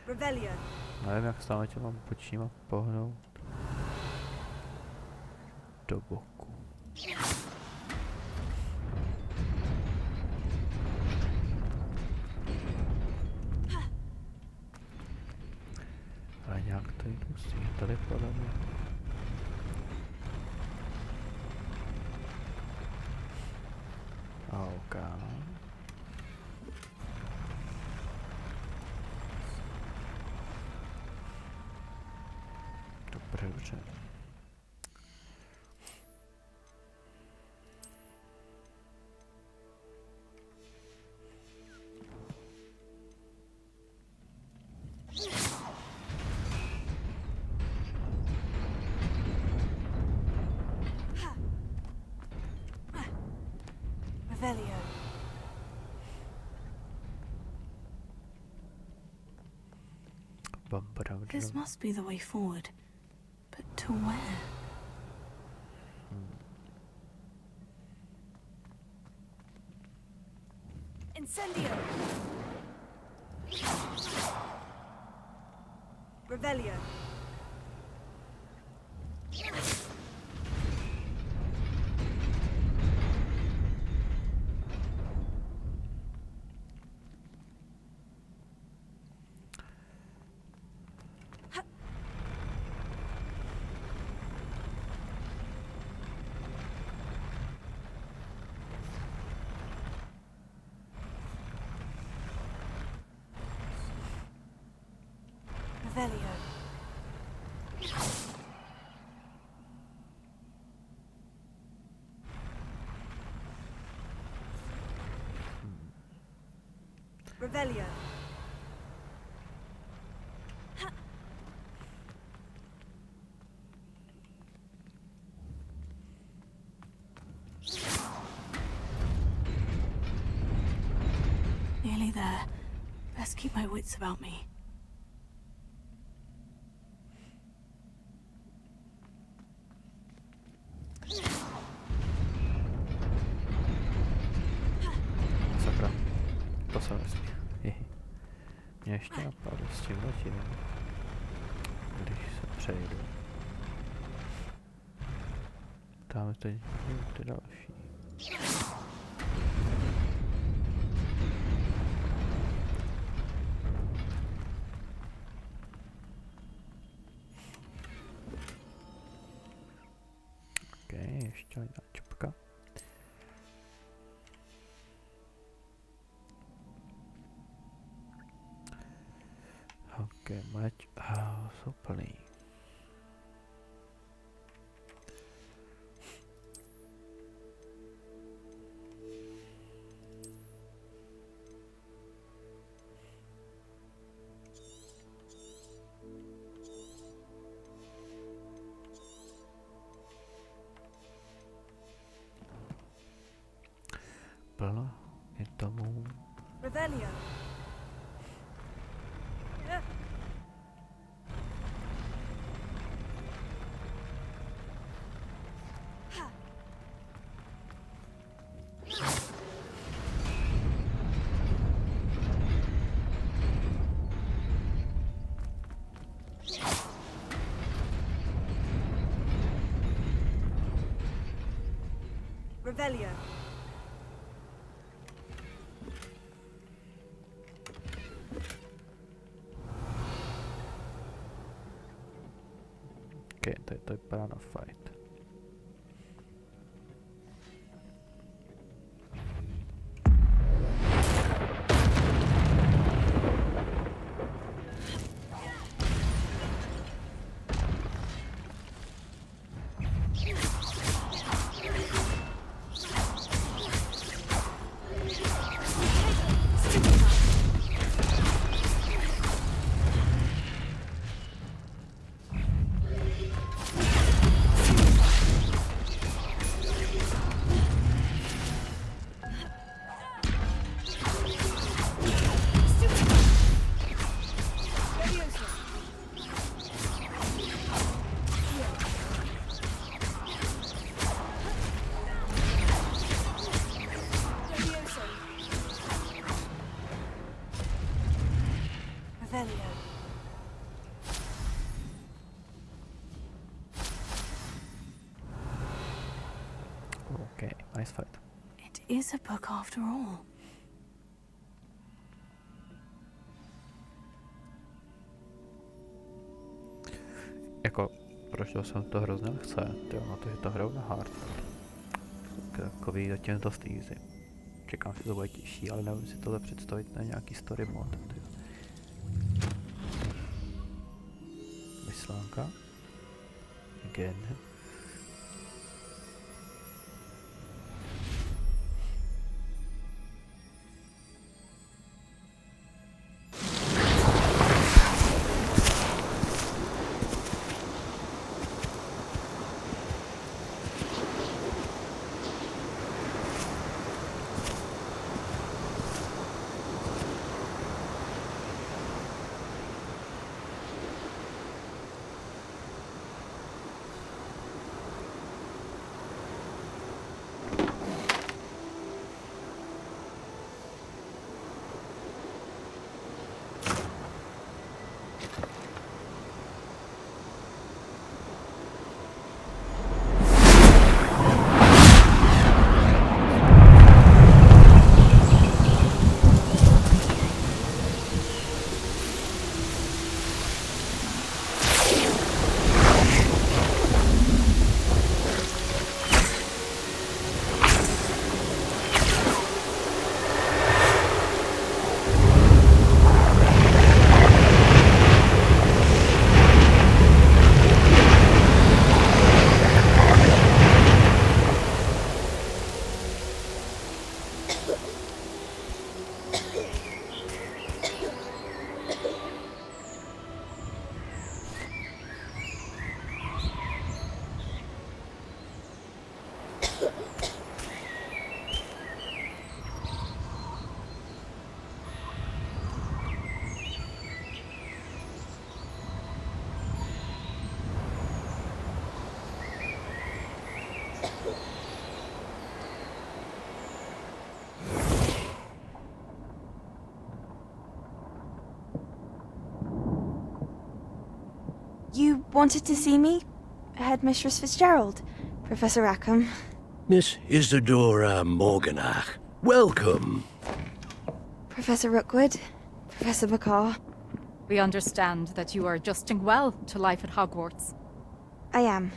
[SPEAKER 3] Revelio.
[SPEAKER 1] Nevím, jak stále tě mám počíma pohnout do boku. Ale nějak to jít musí, tady podle mě. OK. Dobře.
[SPEAKER 3] Revelio. This must be the way forward. But to where? Incendio. Revelio. Revelio. Revelio. Nearly there. Best keep my wits about me.
[SPEAKER 1] Sakra. To se nesmí. Mě ještě napadlo s tím letím. Když se přejdu. Tam teď ty další. Okay, match. So plný. Plno je tomu.
[SPEAKER 3] Revelio. Revelio.
[SPEAKER 1] Okej, to vypadá na fight. Okay, nice fight.
[SPEAKER 3] It is a book after all.
[SPEAKER 1] Jako, prošel jsem to hrozně lehce, na to, že to hraju na hard. Takový zatím dost easy. Čekám, že to bude těžší, ale nevím si tohle představit na nějaký story mod. Myslánka. Again.
[SPEAKER 3] You wanted to see me? Headmistress Fitzgerald? Professor Rackham?
[SPEAKER 15] Miss Isadora Morganach, welcome.
[SPEAKER 3] Professor Rookwood? Professor Bakar?
[SPEAKER 16] We understand that you are adjusting well to life at Hogwarts.
[SPEAKER 3] I am.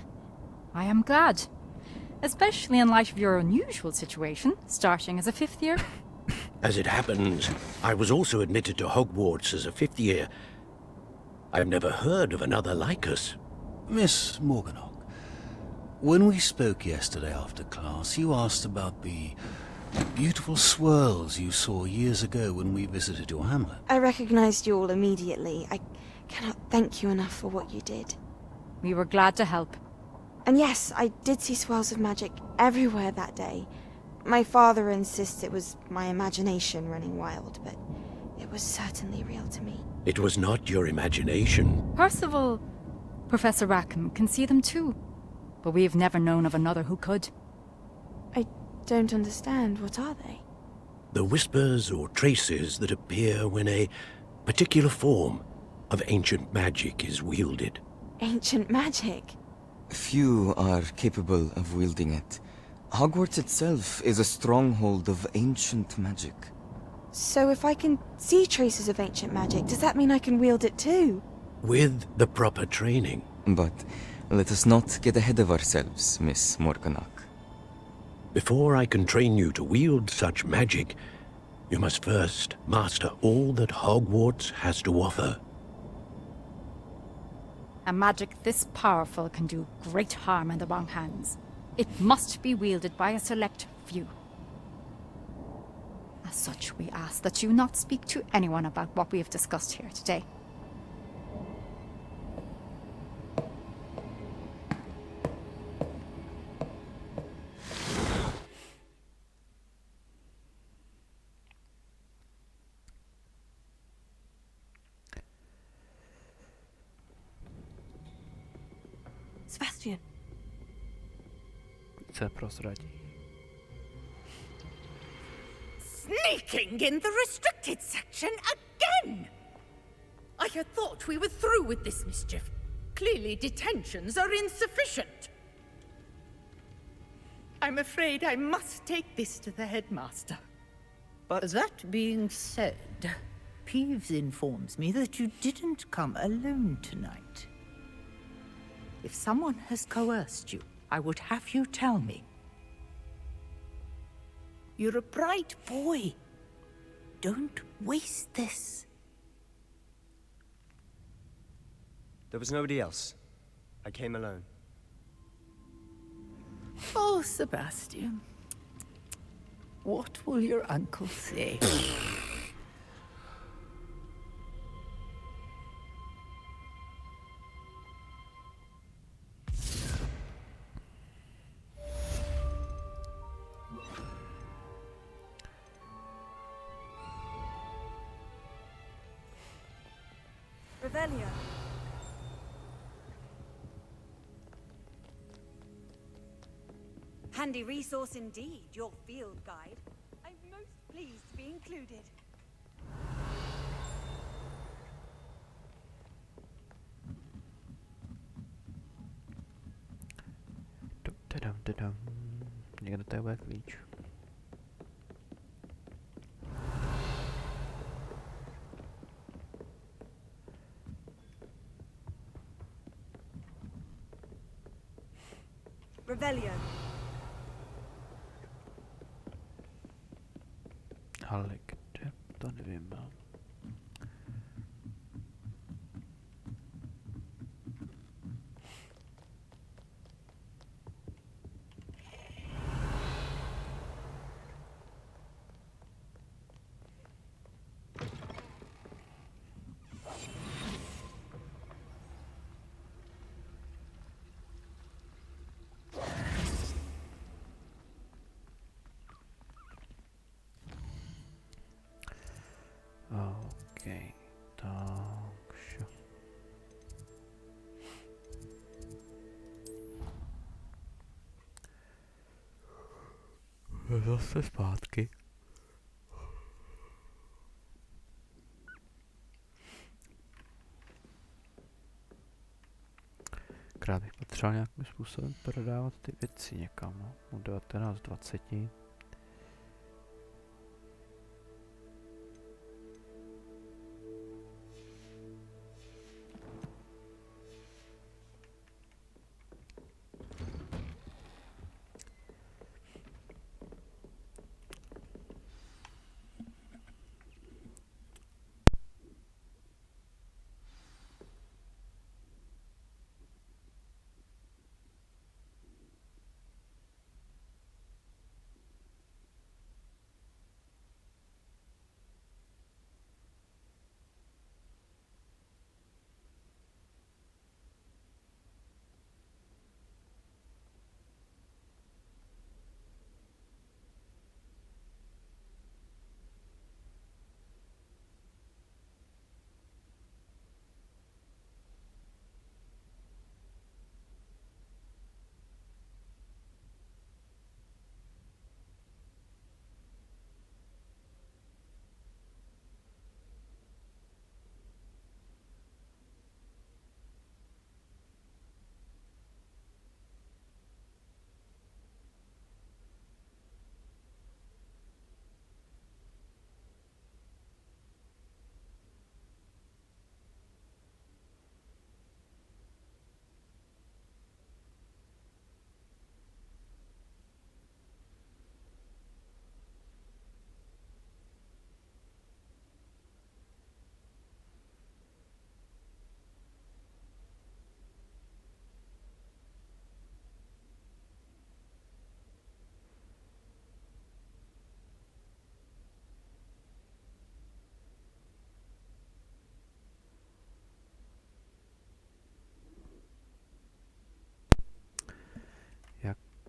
[SPEAKER 16] I am glad. Especially in light of your unusual situation, starting as a 5th year.
[SPEAKER 15] As it happens, I was also admitted to Hogwarts as a 5th year. I've never heard of another like us.
[SPEAKER 17] Miss Morganach, when we spoke yesterday after class, you asked about the beautiful swirls you saw years ago when we visited your hamlet.
[SPEAKER 18] I recognized you all immediately. I cannot thank you enough for what you did.
[SPEAKER 16] We were glad to help.
[SPEAKER 18] And yes, I did see swirls of magic everywhere that day. My father insists it was my imagination running wild, but it was certainly real to me.
[SPEAKER 15] It was not your imagination.
[SPEAKER 16] Percival, Professor Rackham can see them too. But we've never known of another who could.
[SPEAKER 18] I don't understand. What are they?
[SPEAKER 15] The whispers or traces that appear when a particular form of ancient magic is wielded.
[SPEAKER 18] Ancient magic?
[SPEAKER 19] Few are capable of wielding it. Hogwarts itself is a stronghold of ancient magic.
[SPEAKER 18] So if I can see traces of ancient magic, does that mean I can wield it too?
[SPEAKER 15] With the proper training.
[SPEAKER 19] But let us not get ahead of ourselves, Miss Morganach.
[SPEAKER 15] Before I can train you to wield such magic, you must first master all that Hogwarts has to offer.
[SPEAKER 16] A magic this powerful can do great harm in the wrong hands. It must be wielded by a select few. As such, we ask that you not speak to anyone about what we have discussed here today.
[SPEAKER 3] Sebastian.
[SPEAKER 1] Se prozradí.
[SPEAKER 20] Sneaking in the restricted section again! I had thought we were through with this mischief. Clearly detentions are insufficient. I'm afraid I must take this to the headmaster.
[SPEAKER 14] But that being said, Peeves informs me that you didn't come alone tonight. If someone has coerced you, I would have you tell me. You're a bright boy. Don't waste this.
[SPEAKER 6] There was nobody else. I came alone.
[SPEAKER 14] Oh, Sebastian. What will your uncle say?
[SPEAKER 3] Revelio.
[SPEAKER 21] Handy resource indeed, your field guide. I'm most pleased to be included.
[SPEAKER 1] Tadam. Někdo tady bude klíč.
[SPEAKER 21] Revelio.
[SPEAKER 1] Ale kde? To nevím. OK, takže... Zase zpátky. Krát bych potřeboval nějakým způsobem prodávat ty věci někam, no. U 19:20.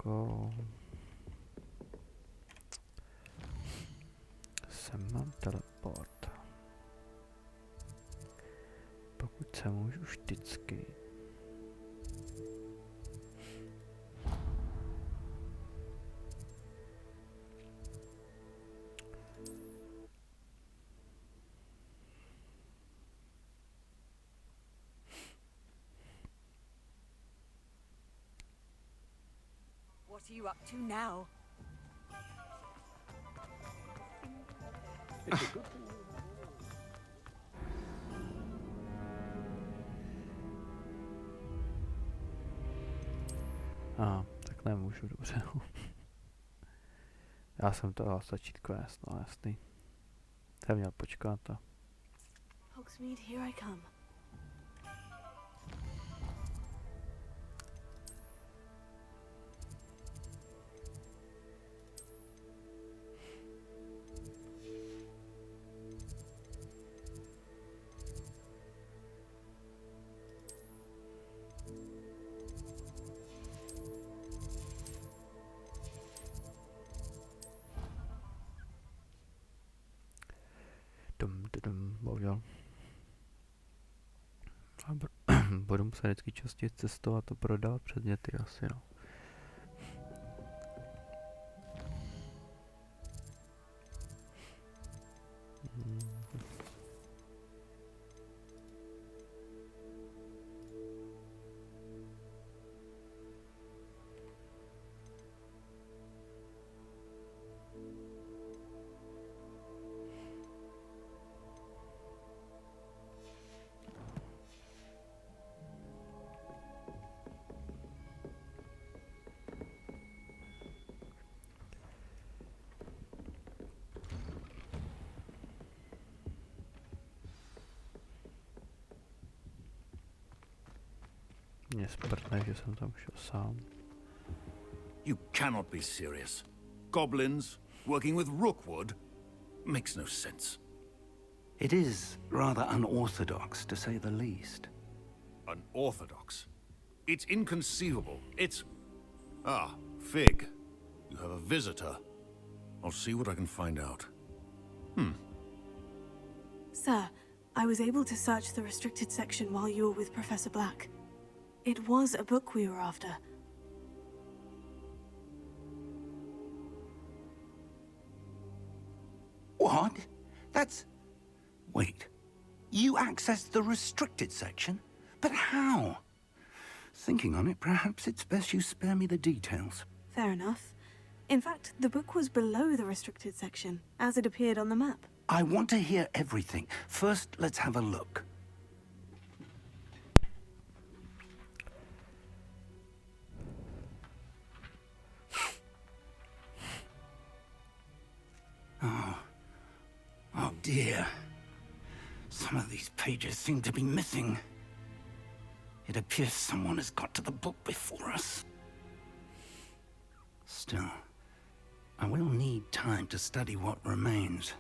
[SPEAKER 1] Jako... Sem mám teleport. Pokud se můžu vždycky.
[SPEAKER 21] What are you up to now?
[SPEAKER 1] Tak nemůžu, dobře. Já jsem to začít quest, no jasný. Jsem měl počkat a...
[SPEAKER 3] Hogsmeade, here I come.
[SPEAKER 1] Bohužel. Budu muset vždycky častěji cestovat a prodávat předměty asi, no. Mě sprdne, že jsem tam šel sám.
[SPEAKER 8] You cannot be serious. Goblins working with Rookwood makes no sense.
[SPEAKER 4] It is rather unorthodox, to say the least.
[SPEAKER 8] Unorthodox? It's inconceivable. It's... Ah, Fig. You have a visitor. I'll see what I can find out.
[SPEAKER 3] Sir, I was able to search the restricted section while you were with Professor Black. It was a book we were after.
[SPEAKER 4] What? That's... Wait. You accessed the restricted section? But how? Thinking on it, perhaps it's best you spare me the details.
[SPEAKER 3] Fair enough. In fact, the book was below the restricted section, as it appeared on the map.
[SPEAKER 4] I want to hear everything. First, let's have a look. Oh dear. Some of these pages seem to be missing. It appears someone has got to the book before us. Still, I will need time to study what remains.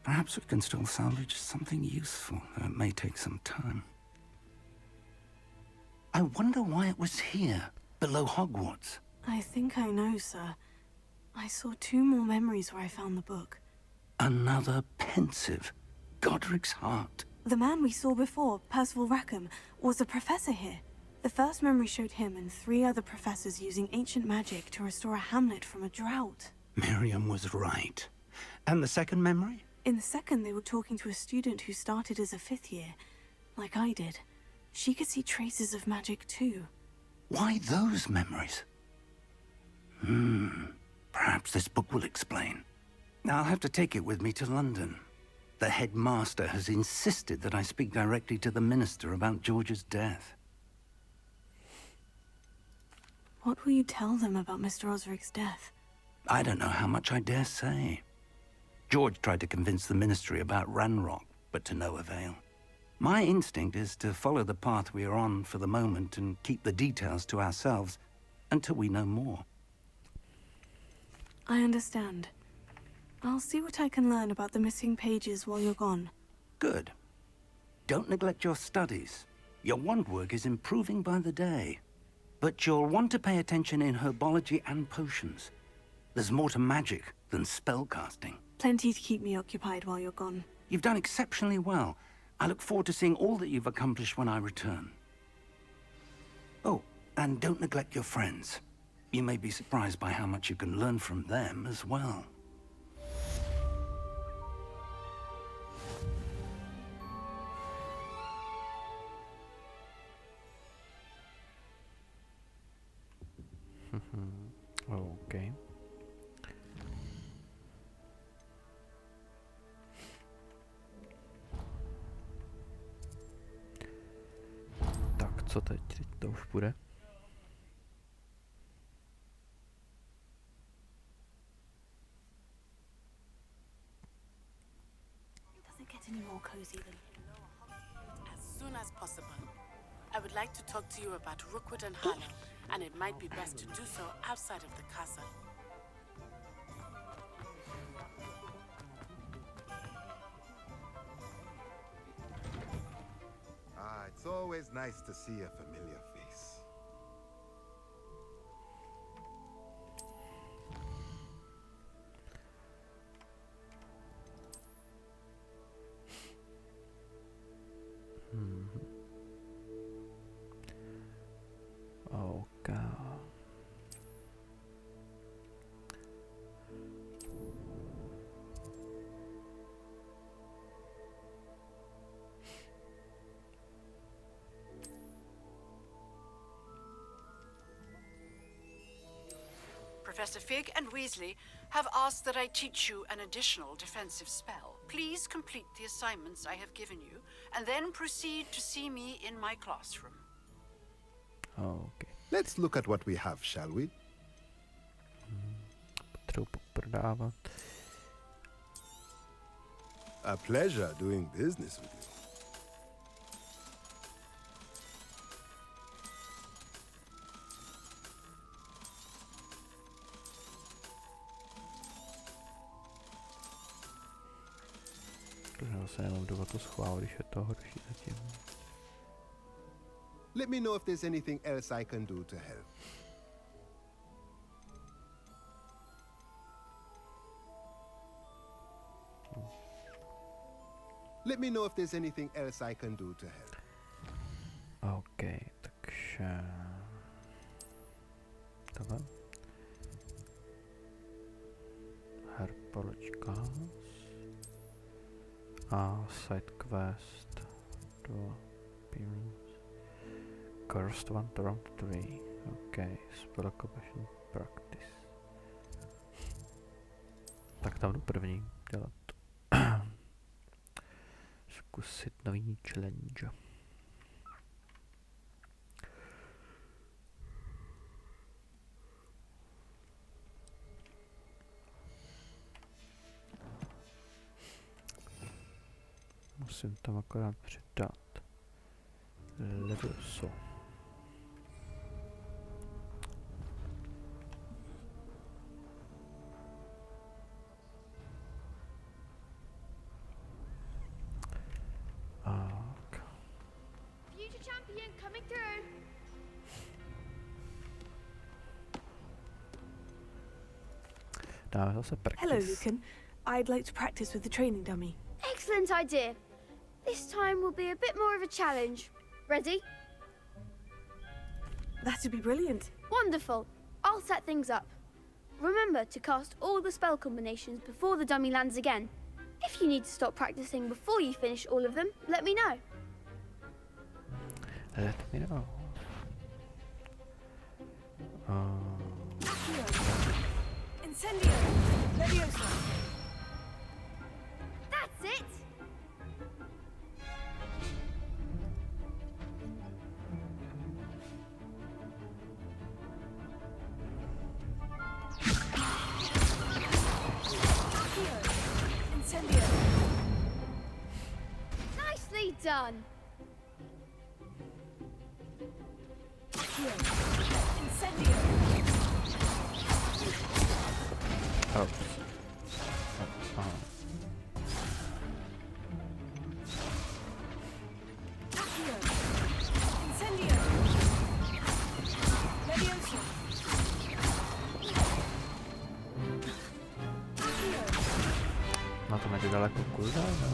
[SPEAKER 4] Perhaps we can still salvage something useful, though it may take some time. I wonder why it was here, below Hogwarts.
[SPEAKER 3] I think I know, sir. I saw 2 more memories where I found the book.
[SPEAKER 4] Another pensive. Godric's heart.
[SPEAKER 3] The man we saw before, Percival Rackham, was a professor here. The first memory showed him and 3 other professors using ancient magic to restore a hamlet from a drought.
[SPEAKER 4] Miriam was right. And the second memory?
[SPEAKER 3] In the second, they were talking to a student who started as a 5th year, like I did. She could see traces of magic too.
[SPEAKER 4] Why those memories? Perhaps this book will explain. I'll have to take it with me to London. The headmaster has insisted that I speak directly to the minister about George's death.
[SPEAKER 3] What will you tell them about Mr. Osric's death?
[SPEAKER 4] I don't know how much I dare say. George tried to convince the ministry about Ranrock, but to no avail. My instinct is to follow the path we are on for the moment and keep the details to ourselves until we know more.
[SPEAKER 3] I understand. I'll see what I can learn about the missing pages while you're gone.
[SPEAKER 4] Good. Don't neglect your studies. Your wand work is improving by the day. but you'll want to pay attention in herbology and potions. There's more to magic than spellcasting.
[SPEAKER 3] Plenty to keep me occupied while you're gone.
[SPEAKER 4] You've done exceptionally well. I look forward to seeing all that you've accomplished when I return. Oh, and don't neglect your friends. You may be surprised by how much you can learn from them as well.
[SPEAKER 1] OK. Tak, co teď? Teď to už bude.
[SPEAKER 3] Does it get any more cozy than...
[SPEAKER 5] As soon as possible. I would like to talk to you about Rookwood and Harlow, and it might be best to do so outside of the castle.
[SPEAKER 2] It's always nice to see a familiar face.
[SPEAKER 1] OK.
[SPEAKER 22] Professor Fig and Weasley have asked that I teach you an additional defensive spell. Please complete the assignments I have given you, and then proceed to see me in my classroom.
[SPEAKER 1] OK.
[SPEAKER 2] Let's look at what we have, shall we?
[SPEAKER 1] Potřebuji prodávat.
[SPEAKER 2] A pleasure doing business with you.
[SPEAKER 1] Zase jenom doba to schvál, když je to horší zatím.
[SPEAKER 2] Let me know if there's anything else I can do to help. Let me know if there's anything else I can do to help.
[SPEAKER 1] OK, takže... Tohle. Herpoločka. A side quest 2 appearance. Cursed one to round 3. OK, spell compassion practice. Tak tam jdu první dělat. Zkusit nový challenge. Musím tam akorát přidat level.
[SPEAKER 7] Future champion coming through.
[SPEAKER 1] Dáme zase practice.
[SPEAKER 3] Hello, Lucan. I'd like to practice with the training dummy.
[SPEAKER 7] Excellent idea. This time will be a bit more of a challenge. Ready?
[SPEAKER 3] That'd be brilliant.
[SPEAKER 7] Wonderful. I'll set things up. Remember to cast all the spell combinations before the dummy lands again. If you need to stop practicing before you finish all of them, let me know.
[SPEAKER 1] Let me know.
[SPEAKER 3] Incendio! Leviosa!
[SPEAKER 7] That's it!
[SPEAKER 3] Incendio!
[SPEAKER 7] Nicely done!
[SPEAKER 3] Incendio!
[SPEAKER 1] Oh.
[SPEAKER 3] Incendio!
[SPEAKER 1] dal jako cooldown, no?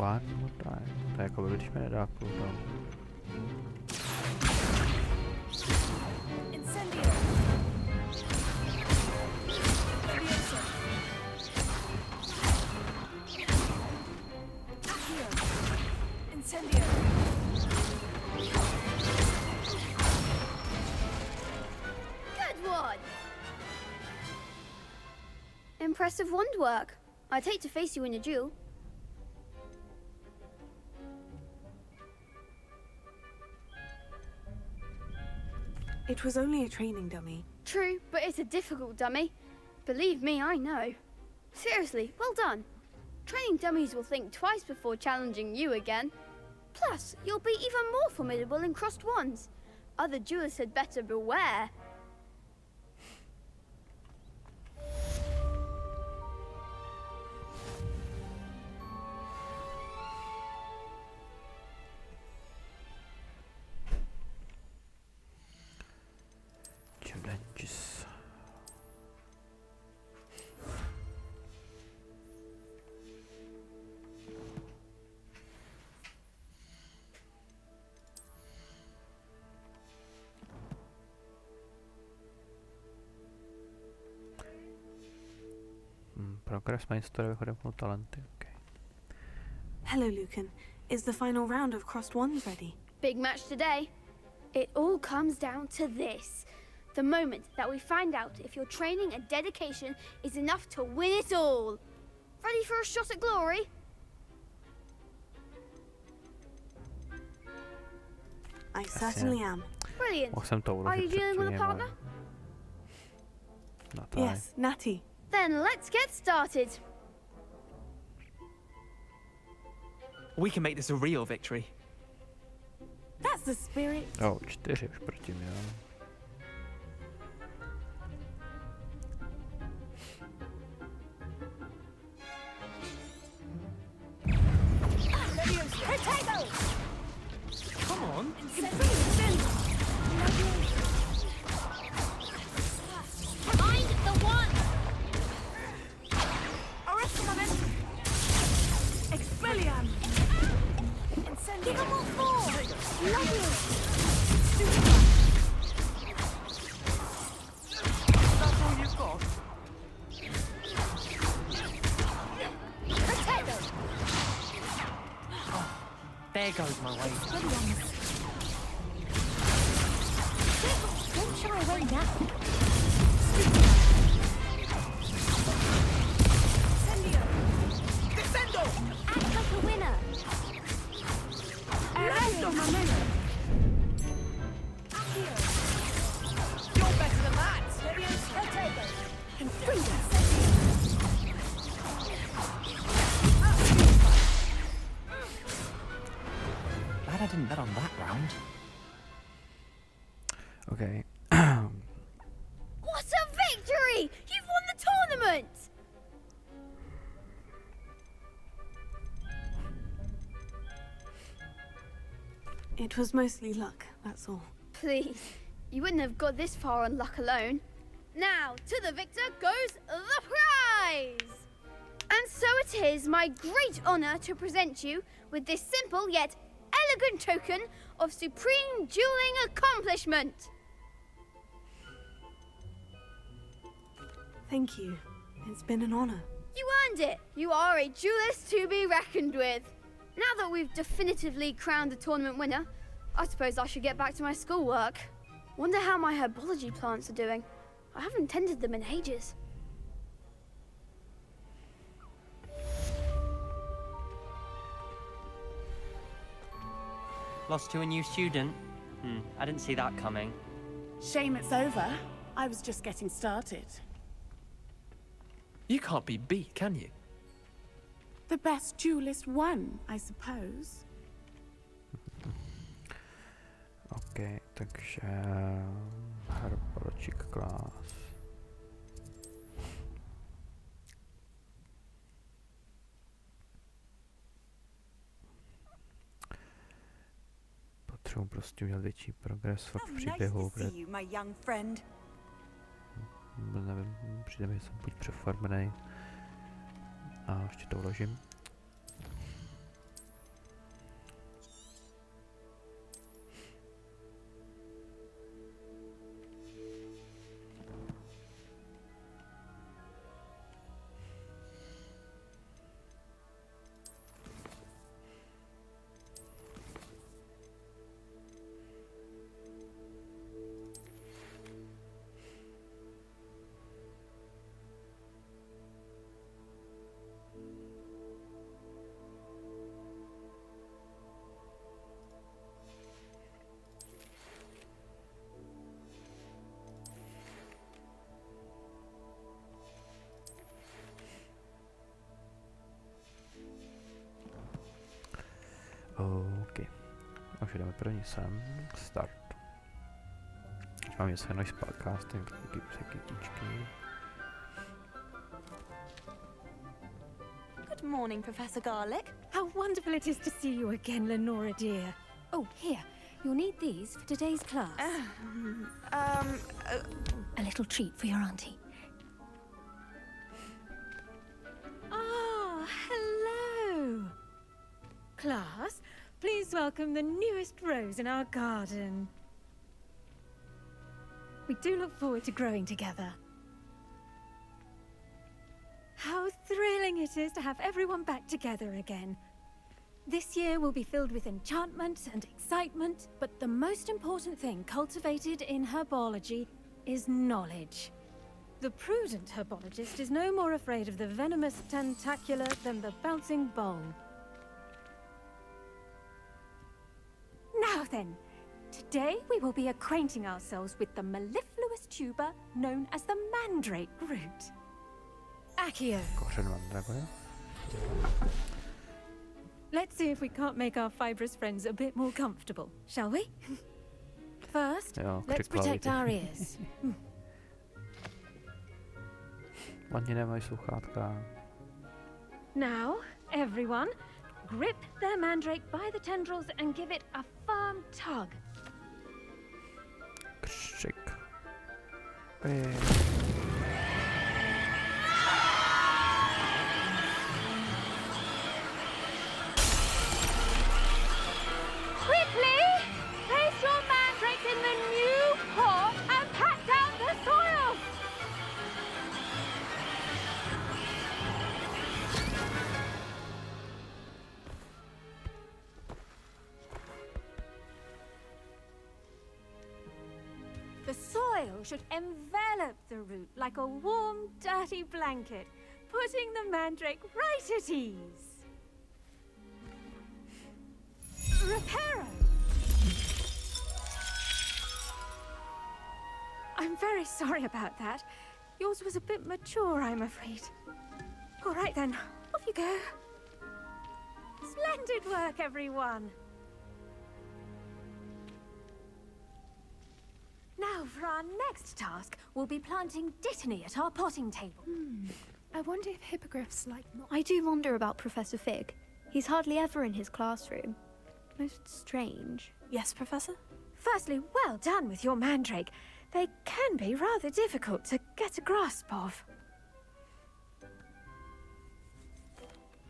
[SPEAKER 1] One more time. To je jako když mi nedá cooldown.
[SPEAKER 7] Good one! Impressive wand work. I'd hate to face you in a duel.
[SPEAKER 3] It was only a training dummy.
[SPEAKER 7] True, but it's a difficult dummy. Believe me, I know. Seriously, well done. Training dummies will think twice before challenging you again. Plus, you'll be even more formidable in crossed wands. Other duelists had better beware.
[SPEAKER 1] Challenges. Progress main story vychodem talenty, okay.
[SPEAKER 3] Hello, Lucan. Is the final round of crossed wands ready?
[SPEAKER 7] Big match today. It all comes down to this. The moment that we find out if your training and dedication is enough to win it all. Ready for a shot at glory?
[SPEAKER 3] I certainly am.
[SPEAKER 7] Brilliant.
[SPEAKER 1] Jsem to
[SPEAKER 7] Are you dealing with a partner?
[SPEAKER 3] Yes, Natty.
[SPEAKER 7] Then let's get started.
[SPEAKER 10] We can make this a real victory.
[SPEAKER 3] That's the spirit.
[SPEAKER 1] Oh, 4 už proti mě, jo.
[SPEAKER 10] Come on.
[SPEAKER 12] Find the one!
[SPEAKER 3] Arrest the momentum. Expelliarm.
[SPEAKER 12] Give them all four!
[SPEAKER 3] Lovely.
[SPEAKER 10] That's all you've got?
[SPEAKER 12] Potato!
[SPEAKER 10] There goes my way.
[SPEAKER 12] Don't shy away now.
[SPEAKER 10] Descendo!
[SPEAKER 12] Act like a winner.
[SPEAKER 3] Arresto momentum.
[SPEAKER 10] You're better than that!
[SPEAKER 12] Potato!
[SPEAKER 10] Glad I didn't bet on that round.
[SPEAKER 1] Okay.
[SPEAKER 7] What a victory! You've won the tournament!
[SPEAKER 3] It was mostly luck, that's all.
[SPEAKER 7] Please, you wouldn't have got this far on luck alone. Now, to the victor goes the prize! And so it is my great honor to present you with this simple yet elegant token of supreme dueling accomplishment.
[SPEAKER 3] Thank you. It's been an honor.
[SPEAKER 7] You earned it. You are a duelist to be reckoned with. Now that we've definitively crowned the tournament winner, I suppose I should get back to my schoolwork. Wonder how my herbology plants are doing. I haven't tended them in ages.
[SPEAKER 10] Lost to a new student? I didn't see that coming.
[SPEAKER 5] Shame it's over. I was just getting started.
[SPEAKER 10] You can't be beat, can you?
[SPEAKER 5] The best duelist won, I suppose.
[SPEAKER 1] OK, takže herbologic class. Potřebuji prostě udělat větší progres fakt v příběhu, protože nevím, přijde mi, že jsem buď přefarmenej, ještě to uložím. OK. Už jdeme první sem. Start. Už mám něco než spellcasting, kytičky.
[SPEAKER 3] Good morning, Professor Garlick. How wonderful it is to see you again, Lenora dear.
[SPEAKER 9] Oh, here. You'll need these for today's class. A little treat for your auntie.
[SPEAKER 3] Ah, hello. Class, please welcome the newest rose in our garden. We do look forward to growing together. How thrilling it is to have everyone back together again. This year will be filled with enchantment and excitement, but the most important thing cultivated in herbology is knowledge. The prudent herbologist is no more afraid of the venomous tentacula than the bouncing bulb. Now then, today we will be acquainting ourselves with the mellifluous tuber known as the mandrake root. Accio.
[SPEAKER 1] Kořen mandragoje.
[SPEAKER 3] Let's see if we can't make our fibrous friends a bit more comfortable, shall we? First, let's protect our ears.
[SPEAKER 1] Oni nemají sluchátka.
[SPEAKER 3] Now, everyone, grip their mandrake by the tendrils and give it a firm tug.
[SPEAKER 1] Křik.
[SPEAKER 3] Quickly! Place your mandrake in the new pot and pat down the soil! The soil should envelop the root like a warm, dirty blanket, putting the mandrake right at ease. Reparo! I'm very sorry about that. Yours was a bit mature, I'm afraid. All right then, off you go. Splendid work, everyone. Now, for our next task, we'll be planting Dittany at our potting table.
[SPEAKER 7] I wonder if hippogriffs like... I do wonder about Professor Fig. He's hardly ever in his classroom. Most strange.
[SPEAKER 3] Yes, Professor? Firstly, well done with your mandrake. They can be rather difficult to get a grasp of.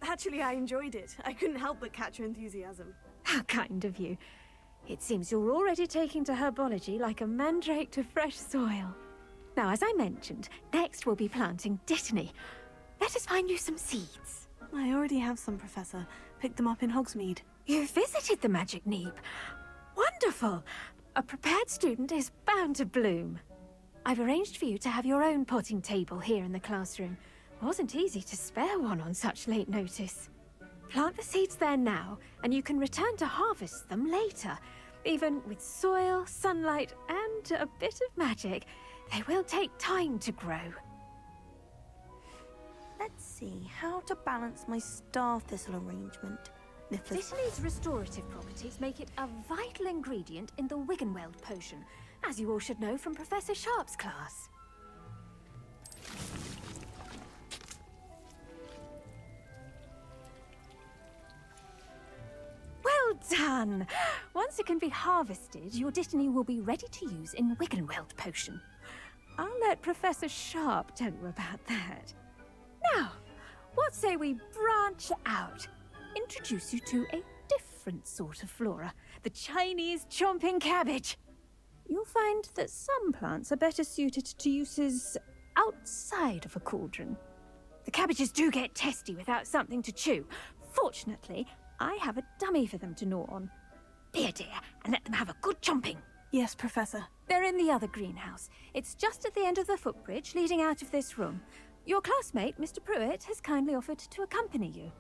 [SPEAKER 11] Actually, I enjoyed it. I couldn't help but catch your enthusiasm.
[SPEAKER 3] How kind of you. It seems you're already taking to herbology like a mandrake to fresh soil. Now, as I mentioned, next we'll be planting Dittany. Let us find you some seeds.
[SPEAKER 11] I already have some, Professor. Picked them up in Hogsmeade.
[SPEAKER 3] You visited the Magic Neep. Wonderful! A prepared student is bound to bloom. I've arranged for you to have your own potting table here in the classroom. Wasn't easy to spare one on such late notice. Plant the seeds there now, and you can return to harvest them later. Even with soil, sunlight, and a bit of magic, they will take time to grow.
[SPEAKER 11] Let's see how to balance my star thistle arrangement.
[SPEAKER 3] Dittany's restorative properties make it a vital ingredient in the Wiggenweld potion, as you all should know from Professor Sharp's class. Well done! Once it can be harvested, your Dittany will be ready to use in Wiggenweld potion. I'll let Professor Sharp tell you about that. Now,
[SPEAKER 13] what say we branch out? Introduce you to a different sort of flora, the Chinese chomping cabbage. You'll find that some plants are better suited to uses outside of a cauldron. The cabbages do get testy without something to chew. Fortunately, I have a dummy for them to gnaw on. Be a dear and let them have a good chomping.
[SPEAKER 3] Yes, Professor.
[SPEAKER 13] They're in the other greenhouse. It's just at the end of the footbridge leading out of this room. Your classmate, Mr. Pruitt, has kindly offered to accompany you.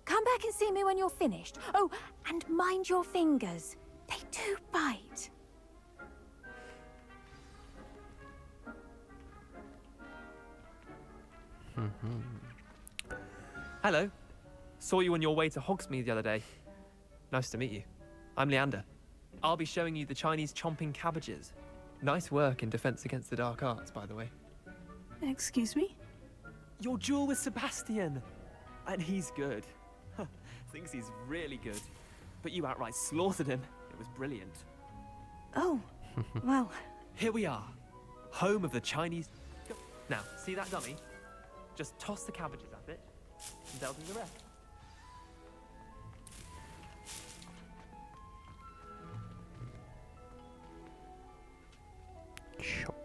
[SPEAKER 13] Come back and see me when you're finished. Oh, and mind your fingers. They do bite.
[SPEAKER 17] Hello. Saw you on your way to Hogsmeade the other day. Nice to meet you. I'm Leander. I'll be showing you the Chinese chomping cabbages. Nice work in Defense Against the Dark Arts, by the way.
[SPEAKER 3] Excuse me?
[SPEAKER 17] Your duel with Sebastian. And he's good. Thinks he's really good. But you outright slaughtered him. It was brilliant.
[SPEAKER 3] Oh, well.
[SPEAKER 17] Here we are. Home of the Chinese... Now, see that dummy? Just toss the cabbages at it, and they'll do the rest.
[SPEAKER 1] Shopping.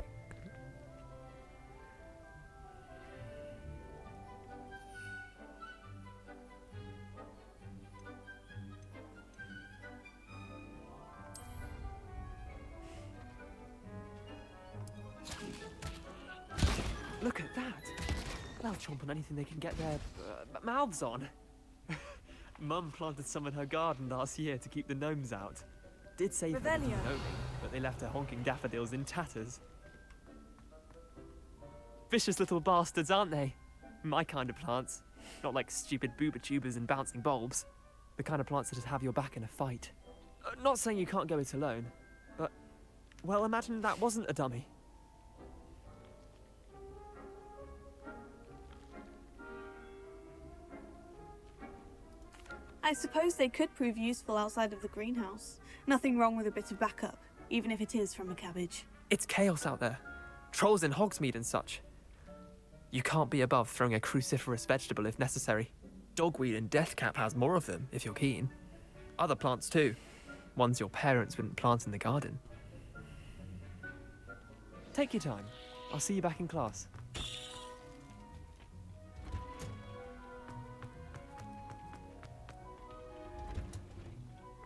[SPEAKER 17] Look at that! They'll chomp on anything they can get their mouths on. Mum planted some in her garden last year to keep the gnomes out. Did save them from
[SPEAKER 3] Revelio.
[SPEAKER 17] gnoming, but they left her honking daffodils in tatters. Vicious little bastards, aren't they? My kind of plants. Not like stupid booba tubers and bouncing bulbs. The kind of plants that just have your back in a fight. Not saying you can't go it alone, but... Well, imagine that wasn't a dummy.
[SPEAKER 3] I suppose they could prove useful outside of the greenhouse. Nothing wrong with a bit of backup, even if it is from a cabbage.
[SPEAKER 17] It's chaos out there. Trolls in Hogsmeade and such. You can't be above throwing a cruciferous vegetable if necessary. Dogweed and deathcap has more of them, if you're keen. Other plants too. Ones your parents wouldn't plant in the garden. Take your time. I'll see you back in class.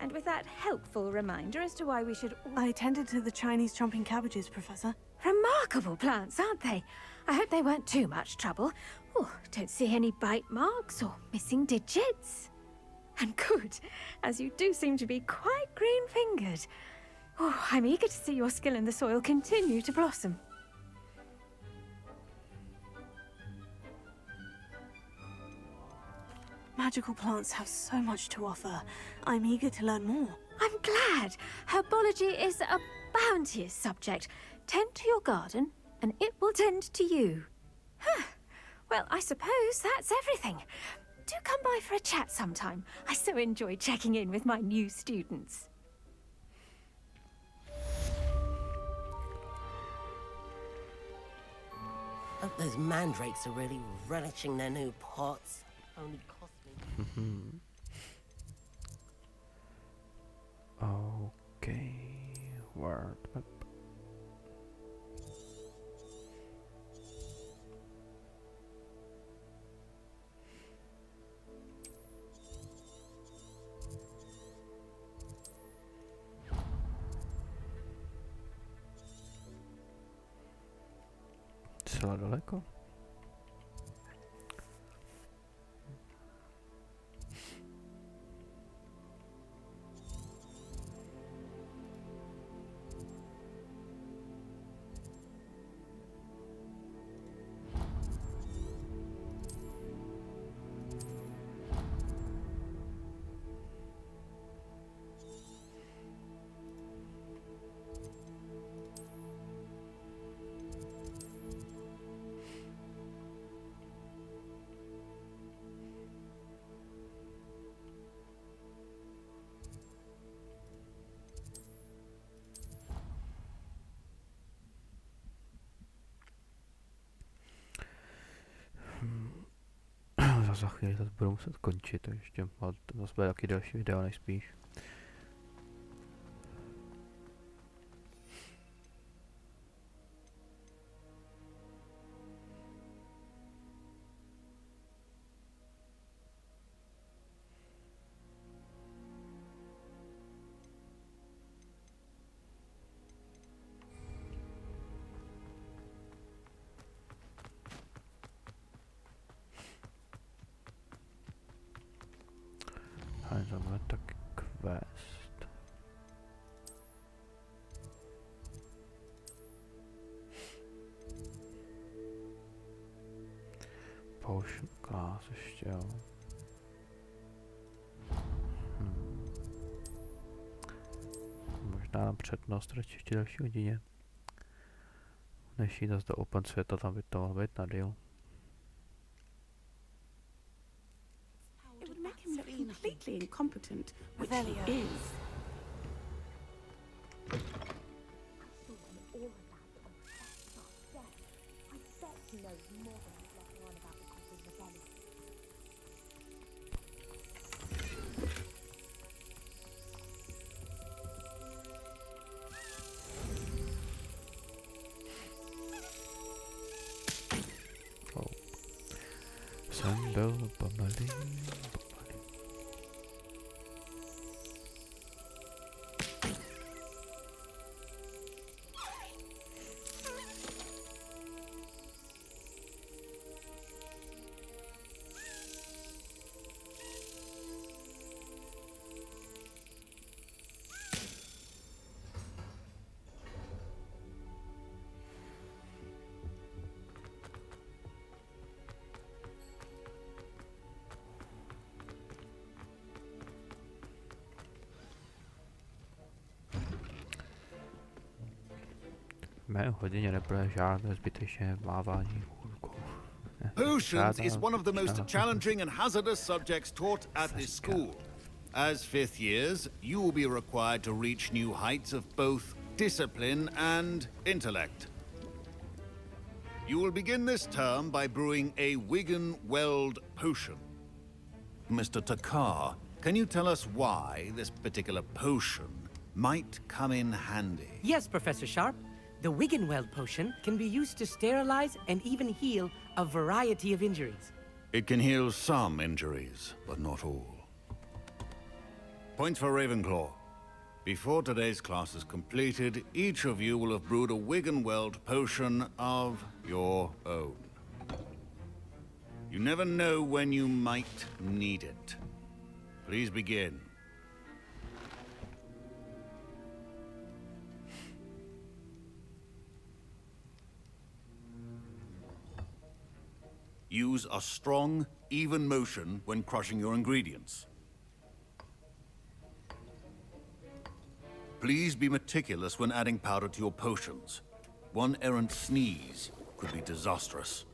[SPEAKER 13] And with that helpful reminder as to why we should...
[SPEAKER 3] I tended to the Chinese chomping cabbages, Professor.
[SPEAKER 13] Remarkable plants, aren't they? I hope they weren't too much trouble. Oh, don't see any bite marks or missing digits. And good, as you do seem to be quite green-fingered. Oh, I'm eager to see your skill in the soil continue to blossom.
[SPEAKER 3] Magical plants have so much to offer. I'm eager to learn more.
[SPEAKER 13] I'm glad. Herbology is a bounteous subject. Tend to your garden, and it will tend to you. Huh. Well, I suppose that's everything. Do come by for a chat sometime. I so enjoy checking in with my new students.
[SPEAKER 14] Hope those mandrakes are really relishing their new pots. Only cost me.
[SPEAKER 1] Okay, word map. Docela daleko. za chvíli to budu muset končit, to ještě, ale to zase bude taky další video nejspíš. Ale zamhle taky quest. Potion class ještě jo. Možná nám přednost radši ještě další hodině. Než jít zase do open světa, tam by to mohlo být na deal.
[SPEAKER 18] It would make him look completely incompetent, which
[SPEAKER 3] Revelio.
[SPEAKER 18] he is.
[SPEAKER 1] Sandal Bamali. V mé hodině nebude žádné zbytečné mávání hůlkou.
[SPEAKER 8] Potions is one of the most challenging and hazardous subjects taught at this school. As fifth years, you will be required to reach new heights of both discipline and intellect. You will begin this term by brewing a Wigan Weld potion. Mr. Takar, can you tell us why this particular potion might come in handy?
[SPEAKER 19] Yes, Professor Sharp. The Wiggenweld potion can be used to sterilize and even heal a variety of injuries.
[SPEAKER 8] It can heal some injuries, but not all. Points for Ravenclaw. Before today's class is completed, each of you will have brewed a Wiggenweld potion of your own. You never know when you might need it. Please begin. Use a strong, even motion when crushing your ingredients. Please be meticulous when adding powder to your potions. One errant sneeze could be disastrous.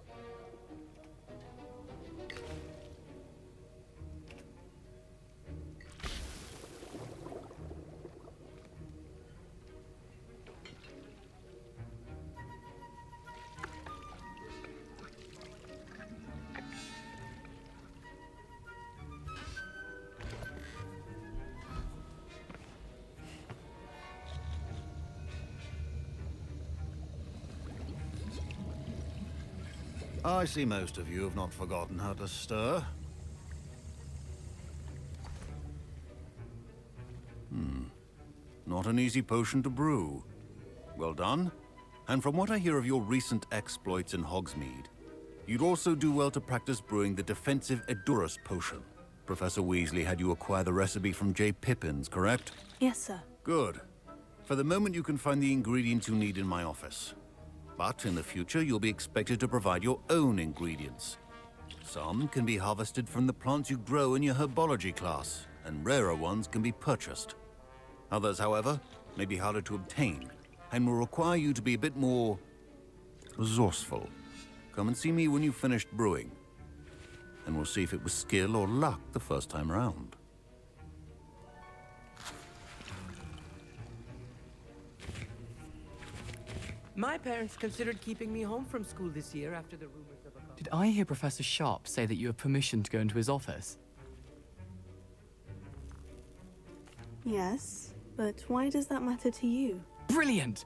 [SPEAKER 8] I see most of you have not forgotten how to stir. Not an easy potion to brew. Well done. And from what I hear of your recent exploits in Hogsmeade, you'd also do well to practice brewing the defensive Edurus potion. Professor Weasley had you acquire the recipe from J. Pippins, correct?
[SPEAKER 3] Yes, sir.
[SPEAKER 8] Good. For the moment, you can find the ingredients you need in my office. But in the future, you'll be expected to provide your own ingredients. Some can be harvested from the plants you grow in your herbology class, and rarer ones can be purchased. Others, however, may be harder to obtain, and will require you to be a bit more resourceful. Come and see me when you've finished brewing, and we'll see if it was skill or luck the first time round.
[SPEAKER 19] My parents considered keeping me home from school this year after the rumors of a
[SPEAKER 15] Did I hear Professor Sharp say that you have permission to go into his office?
[SPEAKER 3] Yes, but why does that matter to you?
[SPEAKER 15] Brilliant!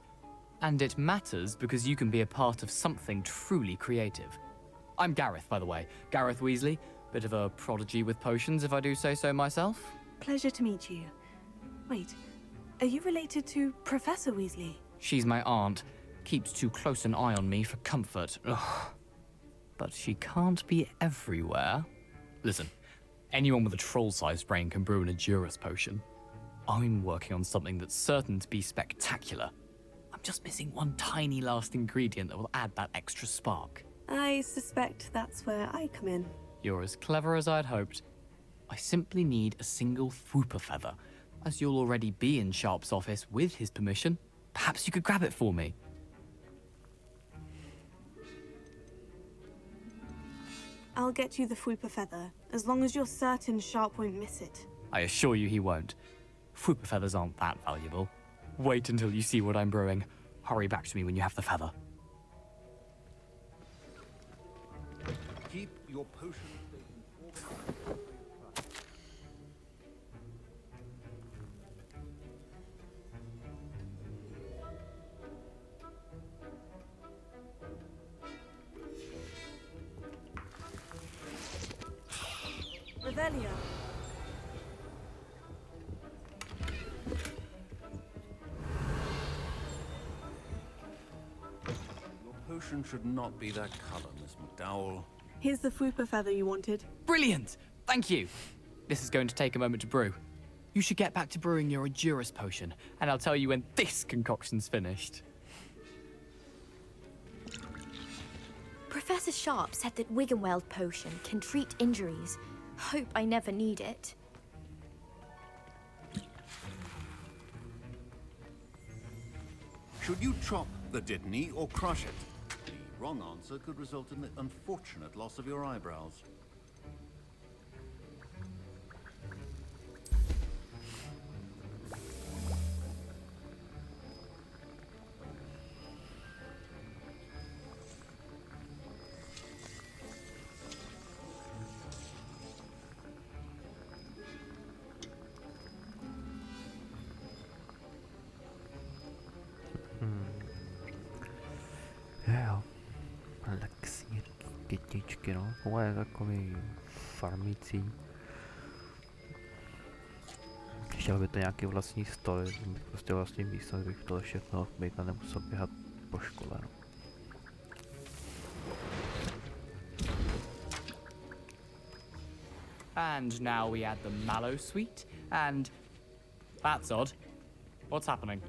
[SPEAKER 15] And it matters because you can be a part of something truly creative. I'm Gareth, by the way. Gareth Weasley. Bit of a prodigy with potions, if I do say so myself.
[SPEAKER 3] Pleasure to meet you. Wait, are you related to Professor Weasley?
[SPEAKER 15] She's my aunt. Keeps too close an eye on me for comfort. Ugh. But she can't be everywhere. Listen, anyone with a troll-sized brain can brew an Edurus potion. I'm working on something that's certain to be spectacular. I'm just missing one tiny last ingredient that will add that extra spark.
[SPEAKER 3] I suspect that's where I come in.
[SPEAKER 15] You're as clever as I'd hoped. I simply need a single Fwooper feather. As you'll already be in Sharp's office with his permission, perhaps you could grab it for me.
[SPEAKER 3] I'll get you the Fwooper feather, as long as you're certain Sharp won't miss it.
[SPEAKER 15] I assure you he won't. Fwooper feathers aren't that valuable. Wait until you see what I'm brewing. Hurry back to me when you have the feather.
[SPEAKER 8] Keep your potion statement.
[SPEAKER 3] Revelio.
[SPEAKER 8] Your potion should not be that color, Miss McDowell.
[SPEAKER 3] Here's the Fwooper feather you wanted.
[SPEAKER 15] Brilliant! Thank you! This is going to take a moment to brew. You should get back to brewing your Edurus potion, and I'll tell you when this concoction's finished.
[SPEAKER 16] Professor Sharp said that Wiggenweld potion can treat injuries. Hope I never need it.
[SPEAKER 8] Should you chop the Dittany or crush it? The wrong answer could result in the unfortunate loss of your eyebrows.
[SPEAKER 1] Jo. Elixiry, kytičky, no. Tohle je takový farmící. Chtěl by to nějaký vlastní stol, prostě vlastní místo, kdybych to všechno být a nemusel běhat po škole, no.
[SPEAKER 15] And now we add the mallow sweet, and... That's odd. What's happening?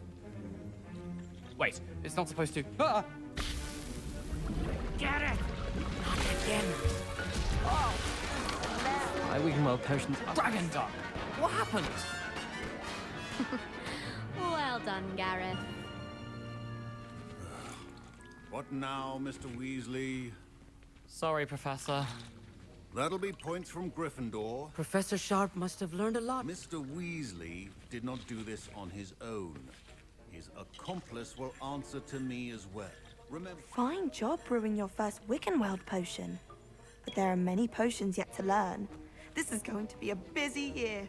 [SPEAKER 15] Wait, it's not supposed to... Ah!
[SPEAKER 19] Get it! Not again.
[SPEAKER 10] My Wiggenweld potions are...
[SPEAKER 15] Dragon Duck! What happened?
[SPEAKER 16] Well done, Gareth.
[SPEAKER 8] What now, Mr. Weasley?
[SPEAKER 15] Sorry, Professor.
[SPEAKER 8] That'll be points from Gryffindor.
[SPEAKER 19] Professor Sharp must have learned a lot.
[SPEAKER 8] Mr. Weasley did not do this on his own. His accomplice will answer to me as well. Remember...
[SPEAKER 11] Fine job brewing your first Wiggenweld potion. But there are many potions yet to learn. This is going to be a busy year.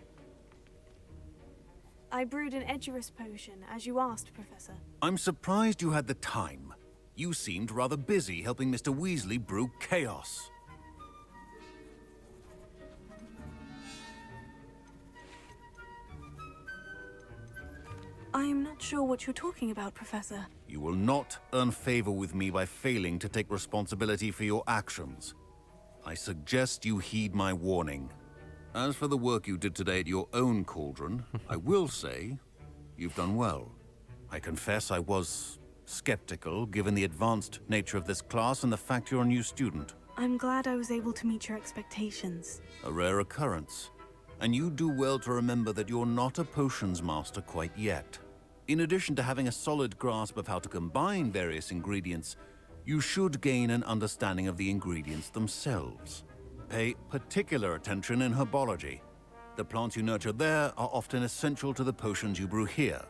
[SPEAKER 3] I brewed an Edurus potion, as you asked, Professor.
[SPEAKER 8] I'm surprised you had the time. You seemed rather busy helping Mr. Weasley brew chaos.
[SPEAKER 3] I'm not sure what you're talking about, Professor.
[SPEAKER 8] You will not earn favor with me by failing to take responsibility for your actions. I suggest you heed my warning. As for the work you did today at your own cauldron, I will say you've done well. I confess I was skeptical, given the advanced nature of this class and the fact you're a new student.
[SPEAKER 3] I'm glad I was able to meet your expectations.
[SPEAKER 8] A rare occurrence. And you do well to remember that you're not a potions master quite yet. In addition to having a solid grasp of how to combine various ingredients, you should gain an understanding of the ingredients themselves. Pay particular attention in herbology. The plants you nurture there are often essential to the potions you brew here.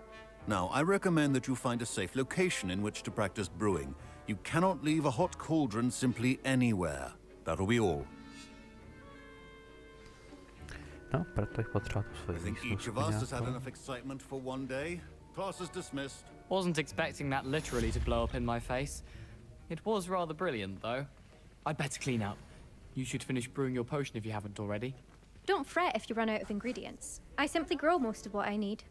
[SPEAKER 8] Now, I recommend that you find a safe location in which to practice brewing, You cannot leave a hot cauldron simply anywhere. That'll be all.
[SPEAKER 1] No, proto jich potřeba tu svoji
[SPEAKER 8] I think each of us has had enough excitement for one day. Class is dismissed.
[SPEAKER 15] Wasn't expecting that literally to blow up in my face. It was rather brilliant, though. I'd better clean up. You should finish brewing your potion if you haven't already.
[SPEAKER 9] Don't fret if you run out of ingredients. I simply grow most of what I need.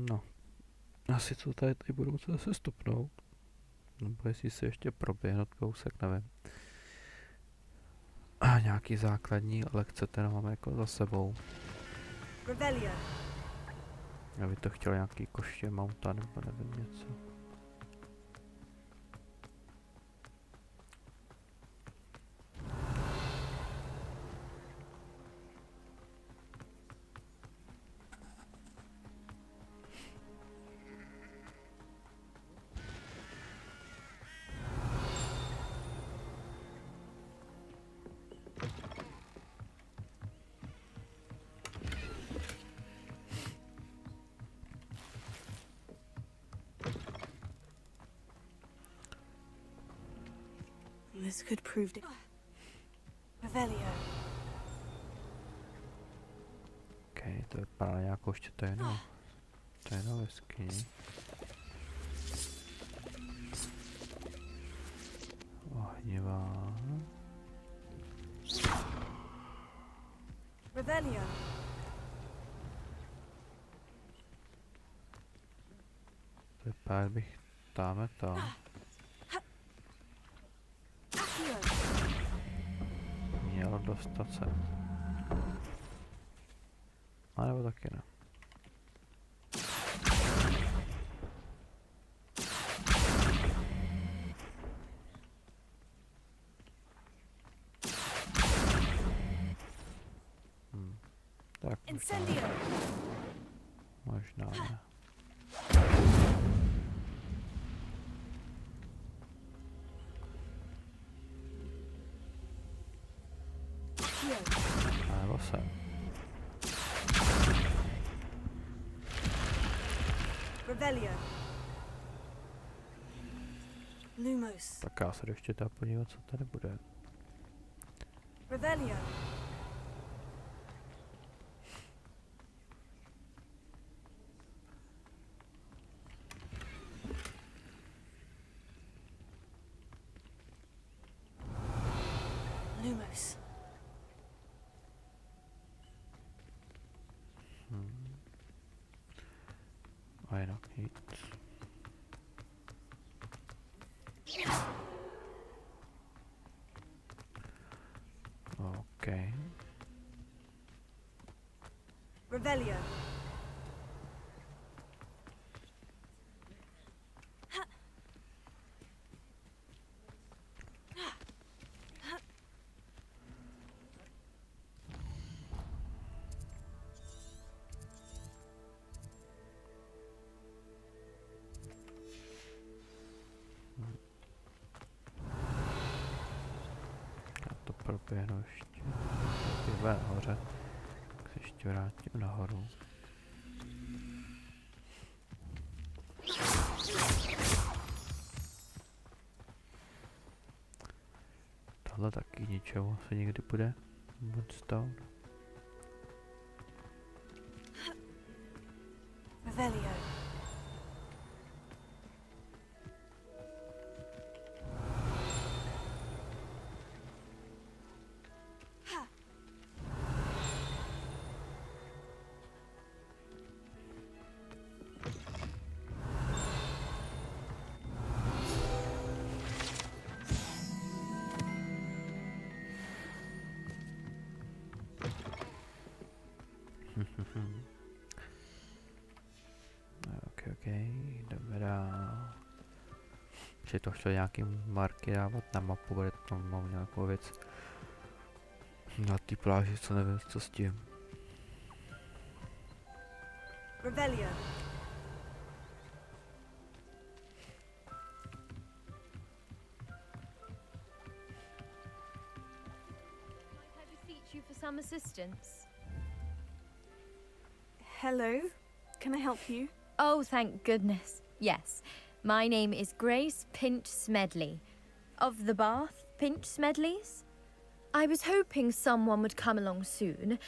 [SPEAKER 1] No, asi to tady budu muset zase stopnout. Nebo jestli se ještě proběhnout kousek, nevím. A nějaký základní lekce ten máme jako za sebou. Já bych to chtěl nějaký koště mouta nebo nevím něco.
[SPEAKER 3] This could prove it. Revelio.
[SPEAKER 1] Okay, to vypadá nějakou ještě tajnou jeskyni. Ohnivá.
[SPEAKER 3] Revelio.
[SPEAKER 1] To vypadá, bych dáme to. Mělo dostat se. A nebo taky ne. Tak možná ne. Nebo sem.
[SPEAKER 3] Revelio. Lumos.
[SPEAKER 1] Tak já se ještě dá podívat, co tady bude.
[SPEAKER 3] Revelio. Lumos.
[SPEAKER 1] A jinak nic. OK.
[SPEAKER 3] Revelio.
[SPEAKER 1] Proběhnu ještě. Bývá nahoře. Tak se ještě vrátím nahoru. Tohle taky ničeho se někdy bude Moonstone.
[SPEAKER 3] Revelio.
[SPEAKER 1] OK, jdeme dál. Že to chtěl nějaký marky dávat na mapu, bude tam mám nějakou věc na té pláži, co nevím, co s tím.
[SPEAKER 3] Revelio.
[SPEAKER 16] Might I beseech you for some assistance?
[SPEAKER 3] Hello. Can I help you?
[SPEAKER 16] Oh, thank goodness. Yes. My name is Grace Pinch Smedley. Of the Bath Pinch Smedleys? I was hoping someone would come along soon.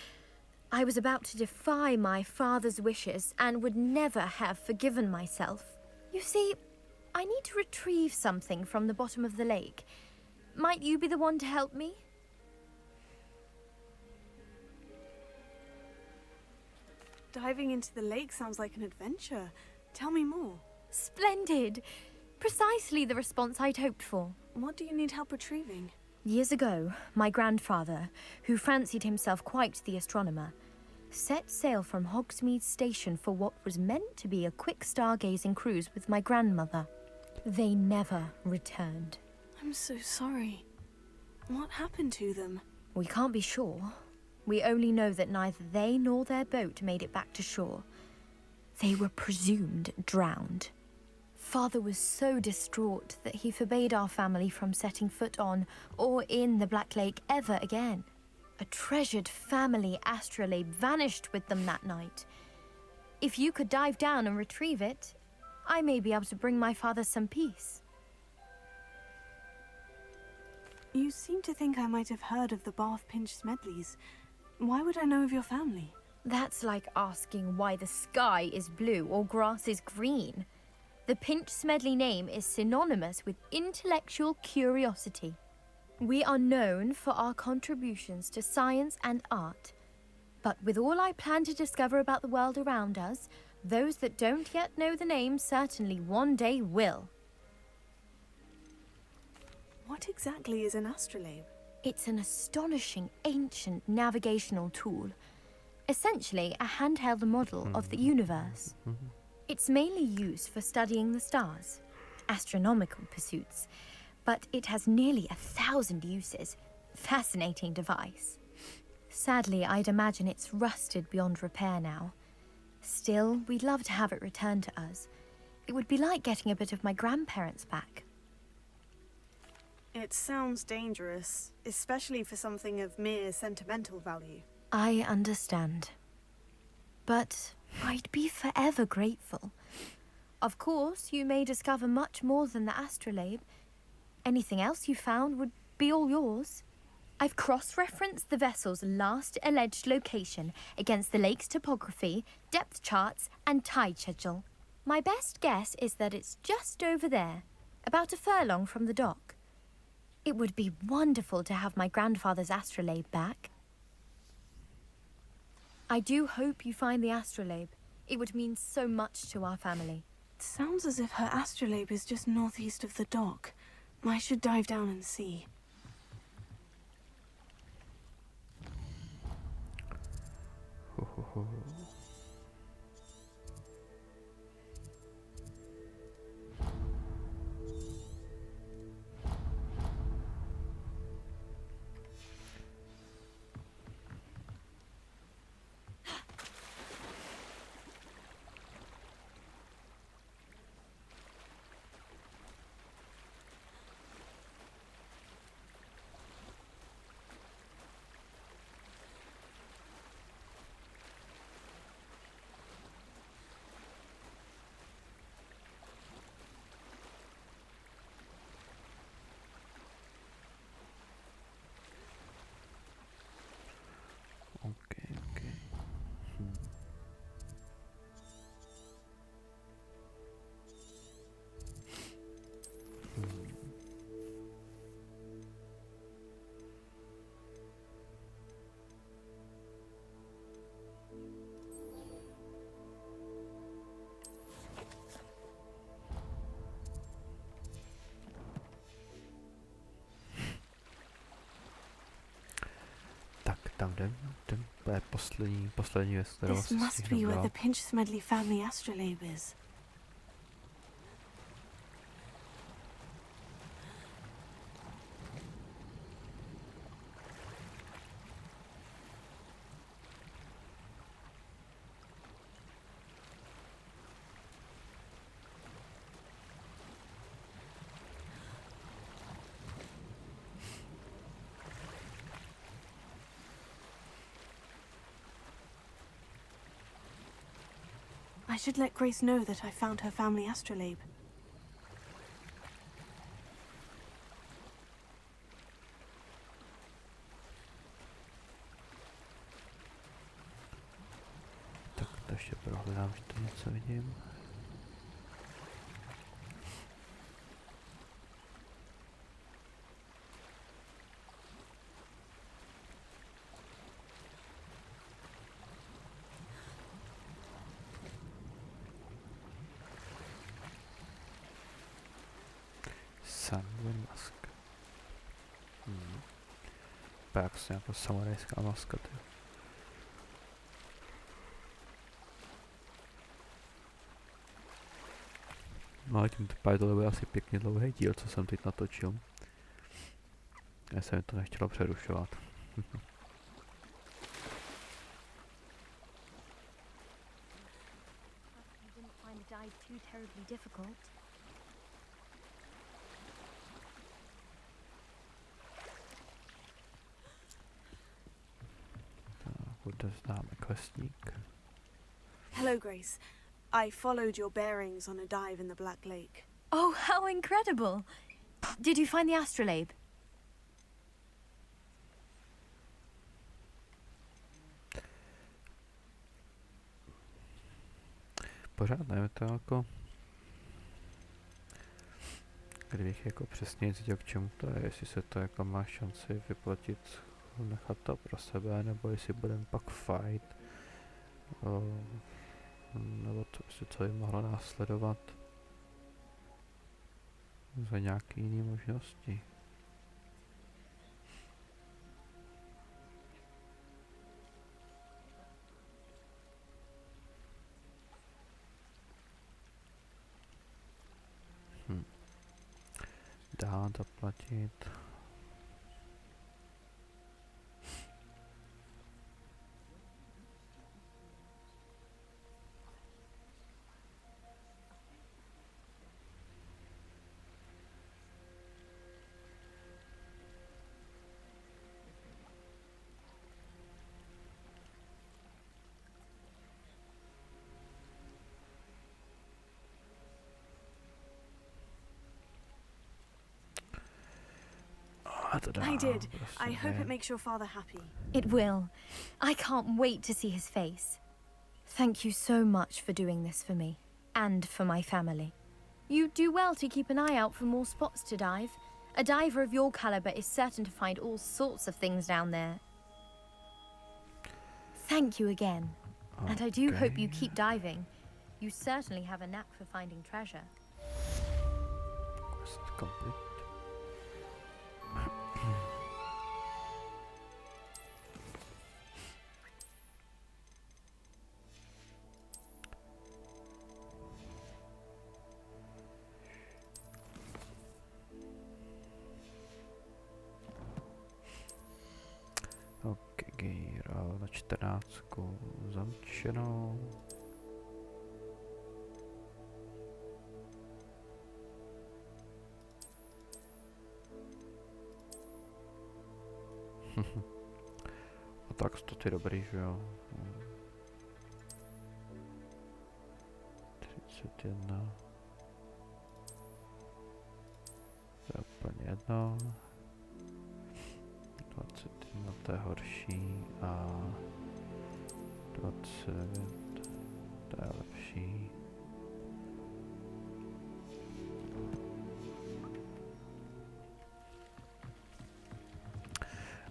[SPEAKER 16] I was about to defy my father's wishes and would never have forgiven myself. You see, I need to retrieve something from the bottom of the lake. Might you be the one to help me?
[SPEAKER 3] Diving into the lake sounds like an adventure. Tell me more.
[SPEAKER 16] Splendid! Precisely the response I'd hoped for.
[SPEAKER 3] What do you need help retrieving?
[SPEAKER 16] Years ago, my grandfather, who fancied himself quite the astronomer, set sail from Hogsmeade Station for what was meant to be a quick stargazing cruise with my grandmother. They never returned.
[SPEAKER 3] I'm so sorry. What happened to them?
[SPEAKER 16] We can't be sure. We only know that neither they nor their boat made it back to shore. They were presumed drowned. Father was so distraught that he forbade our family from setting foot on or in the Black Lake ever again. A treasured family astrolabe vanished with them that night. If you could dive down and retrieve it, I may be able to bring my father some peace.
[SPEAKER 3] You seem to think I might have heard of the Bath Pinch Smedleys. Why would I know of your family?
[SPEAKER 16] That's like asking why the sky is blue or grass is green. The Pinch Smedley name is synonymous with intellectual curiosity. We are known for our contributions to science and art. But with all I plan to discover about the world around us, those that don't yet know the name certainly one day will.
[SPEAKER 3] What exactly is an astrolabe?
[SPEAKER 16] It's an astonishing ancient navigational tool. Essentially a handheld model of the universe. It's mainly used for studying the stars, astronomical pursuits, but it has nearly 1,000 uses. Fascinating device. Sadly, I'd imagine it's rusted beyond repair now. Still, we'd love to have it returned to us. It would be like getting a bit of my grandparents back.
[SPEAKER 3] It sounds dangerous, especially for something of mere sentimental value.
[SPEAKER 16] I understand. But I'd be forever grateful. Of course, you may discover much more than the astrolabe. Anything else you found would be all yours. I've cross-referenced the vessel's last alleged location against the lake's topography, depth charts, and tide schedule. My best guess is that it's just over there, about a furlong from the dock. It would be wonderful to have my grandfather's astrolabe back. I do hope you find the astrolabe. It would mean so much to our family.
[SPEAKER 3] It sounds as if her astrolabe is just northeast of the dock. I should dive down and see.
[SPEAKER 1] Tam jdem, to je poslední věc, kterou
[SPEAKER 3] This
[SPEAKER 1] si
[SPEAKER 3] must
[SPEAKER 1] stihnu
[SPEAKER 3] be where the
[SPEAKER 1] brát.
[SPEAKER 3] Pinch Smedley family astrolabe is. I should let Grace know that I found her family astrolabe.
[SPEAKER 1] Tak to ještě prohledám, že to něco vidím. Sanguine mask. Pak se jako samurajská maska, ty. No a tím to bude asi pěkně dlouhý díl, co jsem teď natočil. Já jsem to nechtěla přerušovat. Odeznáme kvestník.
[SPEAKER 3] Hello, Grace. I followed your bearings on a dive in the Black Lake.
[SPEAKER 16] Oh, how incredible! Did you find the astrolabe?
[SPEAKER 1] Pořád nevím to jako... Kdybych jako přesně zjistil, k čemu to je, jestli se to jako má šanci vyplatit, nechat to pro sebe, nebo jestli budeme pak fight. Nebo to, co by mohlo následovat za nějaké jiné možnosti. Dá zaplatit.
[SPEAKER 3] I did. I hope it makes your father happy.
[SPEAKER 16] It will. I can't wait to see his face. Thank you so much for doing this for me, and for my family. You do well to keep an eye out for more spots to dive. A diver of your caliber is certain to find all sorts of things down there. Thank you again. Okay. And I do hope you keep diving. You certainly have a knack for finding treasure.
[SPEAKER 1] Quest complete. Gejra na 14 zamčenou. A tak to je dobrý, že jo. 31. To je úplně jedno. 21, to je horší, a 29, to je lepší.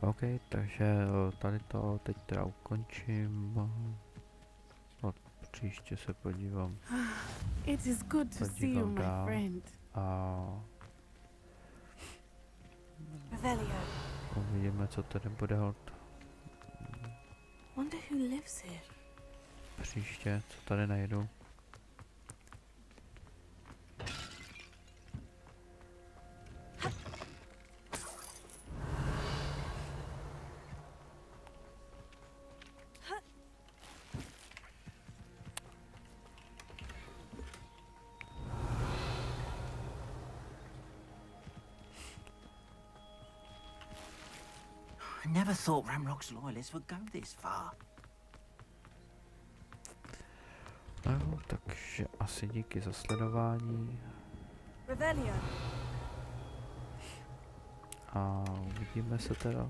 [SPEAKER 1] OK, takže tady to teď teda ukončím. Od příště se podívám.
[SPEAKER 18] It is good to see you, my friend.
[SPEAKER 1] A uvidíme, co tady bude hod.
[SPEAKER 3] Wonder who lives here.
[SPEAKER 1] Příště, co tady najdu.
[SPEAKER 14] I never thought Ramrock's loyalists would go this far.
[SPEAKER 1] No, takže asi díky za sledování.
[SPEAKER 3] Revelio.
[SPEAKER 1] A uvidíme se teda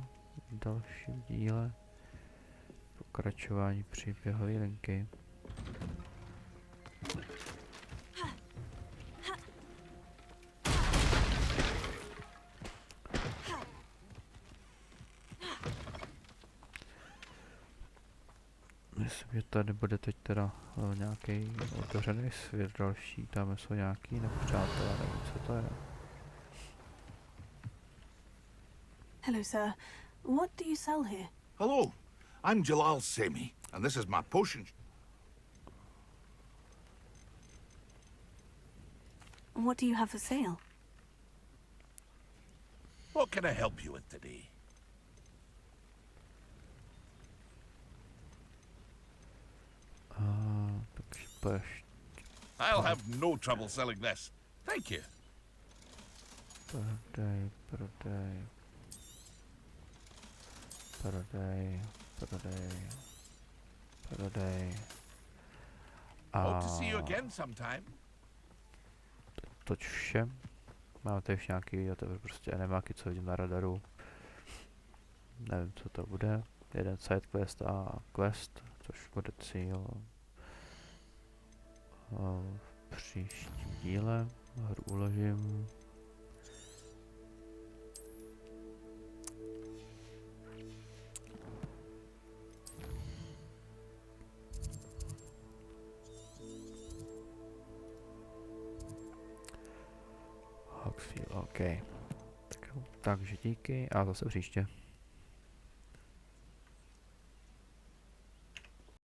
[SPEAKER 1] v dalším díle. Pokračování příběhové linky. Myslím, že tady bude teď teda nějaký otevřený svět další, tam jsou nějaký nepřátelé, nevím, co to je.
[SPEAKER 3] Hello, sir. What do you sell here?
[SPEAKER 6] Hello, I'm Jalal Semi, and this is my potion.
[SPEAKER 3] What do you have for sale?
[SPEAKER 6] What can I help you with today?
[SPEAKER 1] Takže peš.
[SPEAKER 6] I'll have no trouble selling this. Thank you.
[SPEAKER 1] Prodej.
[SPEAKER 6] Hope to see you again sometime.
[SPEAKER 1] Toť vše. Máme tady už nějaký, to je prostě enemáky, co vidím na radaru. Nevím, co to bude. Jeden side quest a quest, což bude cíl v příštím díle. Hru uložím. OK. Takže díky a zase příště.